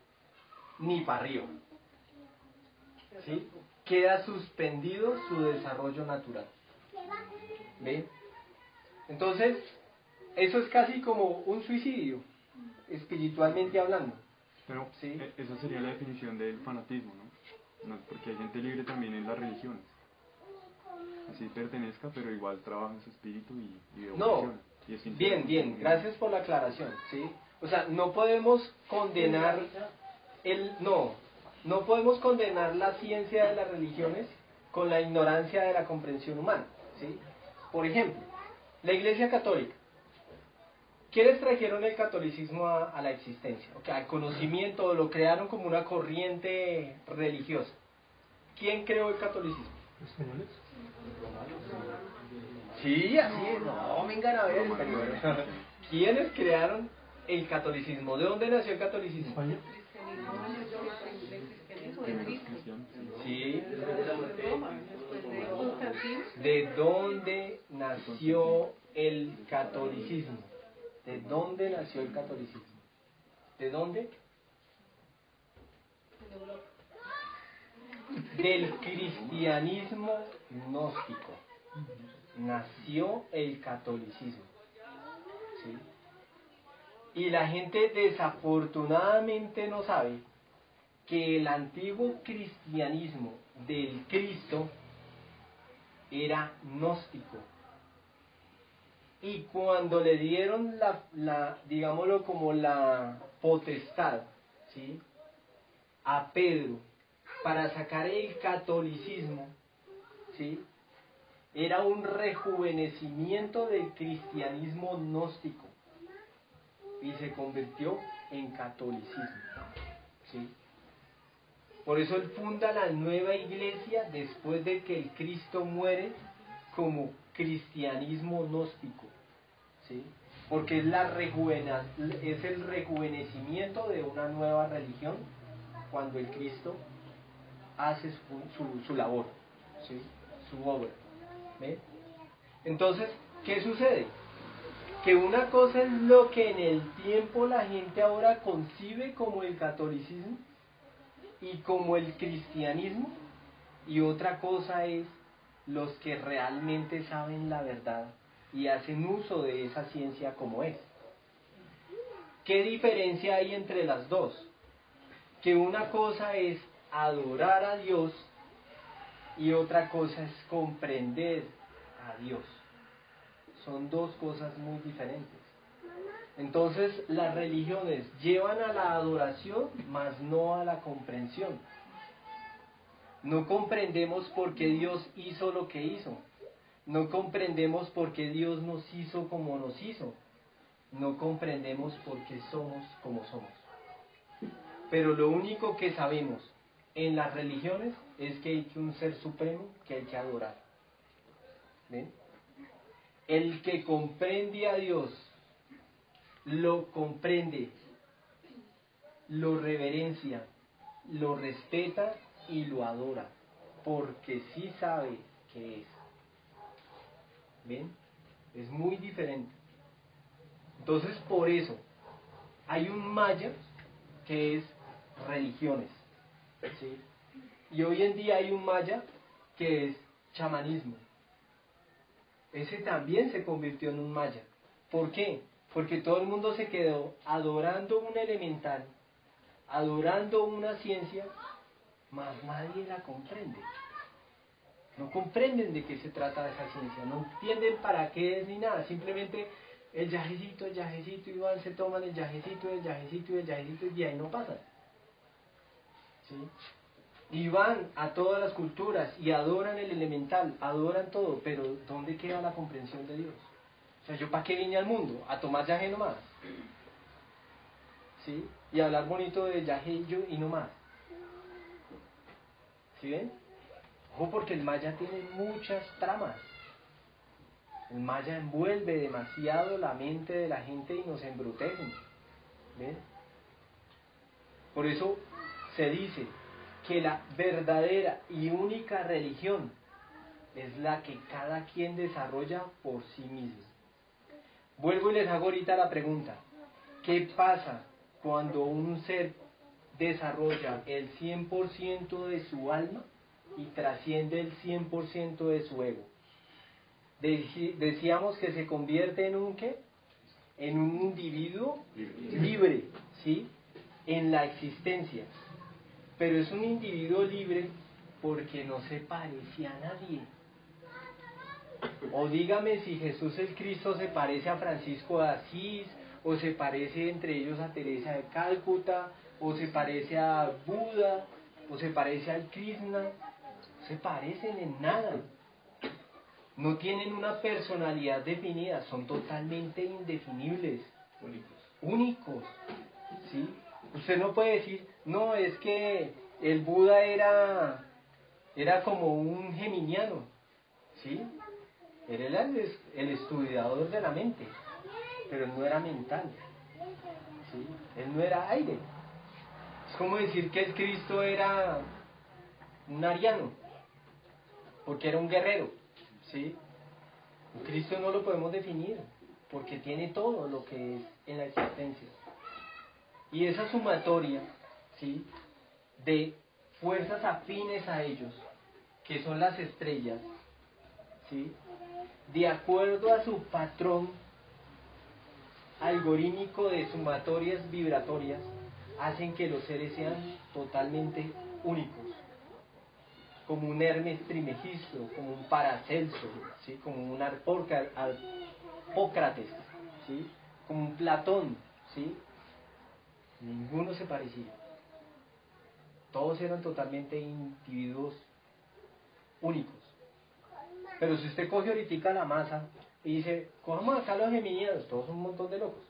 Speaker 1: ni para arriba. ¿Sí? Queda suspendido su desarrollo natural. ¿Ven? Entonces, eso es casi como un suicidio, espiritualmente hablando.
Speaker 3: Pero
Speaker 1: ¿sí?
Speaker 3: Esa sería la definición del fanatismo, ¿no? Porque hay gente libre también en las religiones. Así pertenezca, pero igual trabaja en su espíritu y evoluciona. Y es sincero.
Speaker 1: Bien, gracias por la aclaración, ¿sí? O sea, no podemos condenar no podemos condenar la ciencia de las religiones con la ignorancia de la comprensión humana, ¿sí? Por ejemplo, la Iglesia Católica. ¿Quiénes trajeron el catolicismo a la existencia? Al conocimiento, lo crearon como una corriente religiosa. ¿Quién creó el catolicismo?
Speaker 8: ¿Los españoles?
Speaker 1: Sí, así es. No, vengan a ver. ¿Quiénes crearon el catolicismo? ¿De dónde nació el catolicismo?
Speaker 8: ¿España?
Speaker 1: Sí.
Speaker 6: Constantino.
Speaker 1: ¿De dónde nació el catolicismo? ¿De dónde nació el catolicismo? ¿De dónde? Del cristianismo gnóstico nació el catolicismo. ¿Sí? Y la gente desafortunadamente no sabe que el antiguo cristianismo del Cristo era gnóstico. Y cuando le dieron digámoslo como la potestad, ¿sí?, a Pedro para sacar el catolicismo, ¿sí?, era un rejuvenecimiento del cristianismo gnóstico y se convirtió en catolicismo, ¿sí? Por eso él funda la nueva iglesia después de que el Cristo muere como cristianismo gnóstico, ¿sí? Porque es el rejuvenecimiento de una nueva religión cuando el Cristo hace su labor, ¿sí?, su obra. ¿Ve? Entonces, ¿qué sucede? Que una cosa es lo que en el tiempo la gente ahora concibe como el catolicismo y como el cristianismo, y otra cosa es los que realmente saben la verdad y hacen uso de esa ciencia como es. ¿Qué diferencia hay entre las dos? Que una cosa es adorar a Dios y otra cosa es comprender a Dios. Son dos cosas muy diferentes. Entonces las religiones llevan a la adoración, mas no a la comprensión. No comprendemos por qué Dios hizo lo que hizo. No comprendemos por qué Dios nos hizo como nos hizo. No comprendemos por qué somos como somos. Pero lo único que sabemos en las religiones es que hay un ser supremo que hay que adorar. ¿Ven? El que comprende a Dios, lo comprende, lo reverencia, lo respeta y lo adora, porque sí sabe qué es. ¿Ven? Es muy diferente. Entonces, por eso, hay un maya que es religiones, ¿sí? Y hoy en día hay un maya que es chamanismo. Ese también se convirtió en un maya. ¿Por qué? Porque todo el mundo se quedó adorando un elemental, adorando una ciencia, mas nadie la comprende. No comprenden de qué se trata esa ciencia, no entienden para qué es ni nada, simplemente el yajecito, y van, se toman el yajecito, y ahí no pasan. ¿Sí? Y van a todas las culturas y adoran el elemental, adoran todo, pero ¿dónde queda la comprensión de Dios? O sea, ¿yo para qué vine al mundo? ¿A tomar yaje nomás? ¿Sí? Y hablar bonito de yaje y no más. ¿Sí ven? Ojo, porque el maya tiene muchas tramas. El maya envuelve demasiado la mente de la gente y nos embrutecen. ¿Ven? Por eso se dice que la verdadera y única religión es la que cada quien desarrolla por sí mismo. Vuelvo y les hago ahorita la pregunta: ¿qué pasa cuando un ser desarrolla el 100% de su alma y trasciende el 100% de su ego? Decíamos que se convierte en un ¿qué? En un individuo libre, ¿sí? En la existencia. Pero es un individuo libre porque no se parece a nadie. O dígame si Jesús el Cristo se parece a Francisco de Asís, o se parece entre ellos a Teresa de Cálcuta, o se parece a Buda, o se parece al Krishna. No se parecen en nada. No tienen una personalidad definida, son totalmente indefinibles. Únicos. ¿Sí? Usted no puede decir, no, es que el Buda era como un geminiano. ¿Sí? Era el estudiador de la mente, pero él no era mental. ¿Sí? Él no era aire. Es como decir que el Cristo era un ariano, porque era un guerrero. ¿Sí? El Cristo no lo podemos definir, porque tiene todo lo que es en la existencia. Y esa sumatoria, ¿sí?, de fuerzas afines a ellos, que son las estrellas, ¿sí?, de acuerdo a su patrón algorítmico de sumatorias vibratorias, hacen que los seres sean totalmente únicos, como un Hermes Trismegisto, como un Paracelso, ¿sí?, como un Hipócrates, ¿sí?, como un Platón, ¿sí? Ninguno se parecía. Todos eran totalmente individuos únicos. Pero si usted coge ahorita la masa y dice, cojamos acá los geminianos, todos son un montón de locos.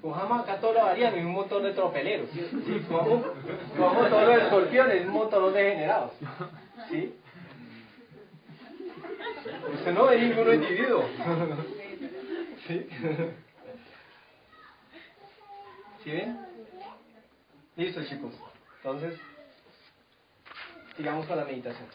Speaker 1: Cojamos acá todos los arianos y un montón de tropeleros. ¿Sí? Cojamos todos los escorpiones, un montón de degenerados. ¿Sí? Usted no ve ninguno individuo. ¿Sí? ¿Sí ven? Listo, chicos. Entonces, sigamos con la meditación.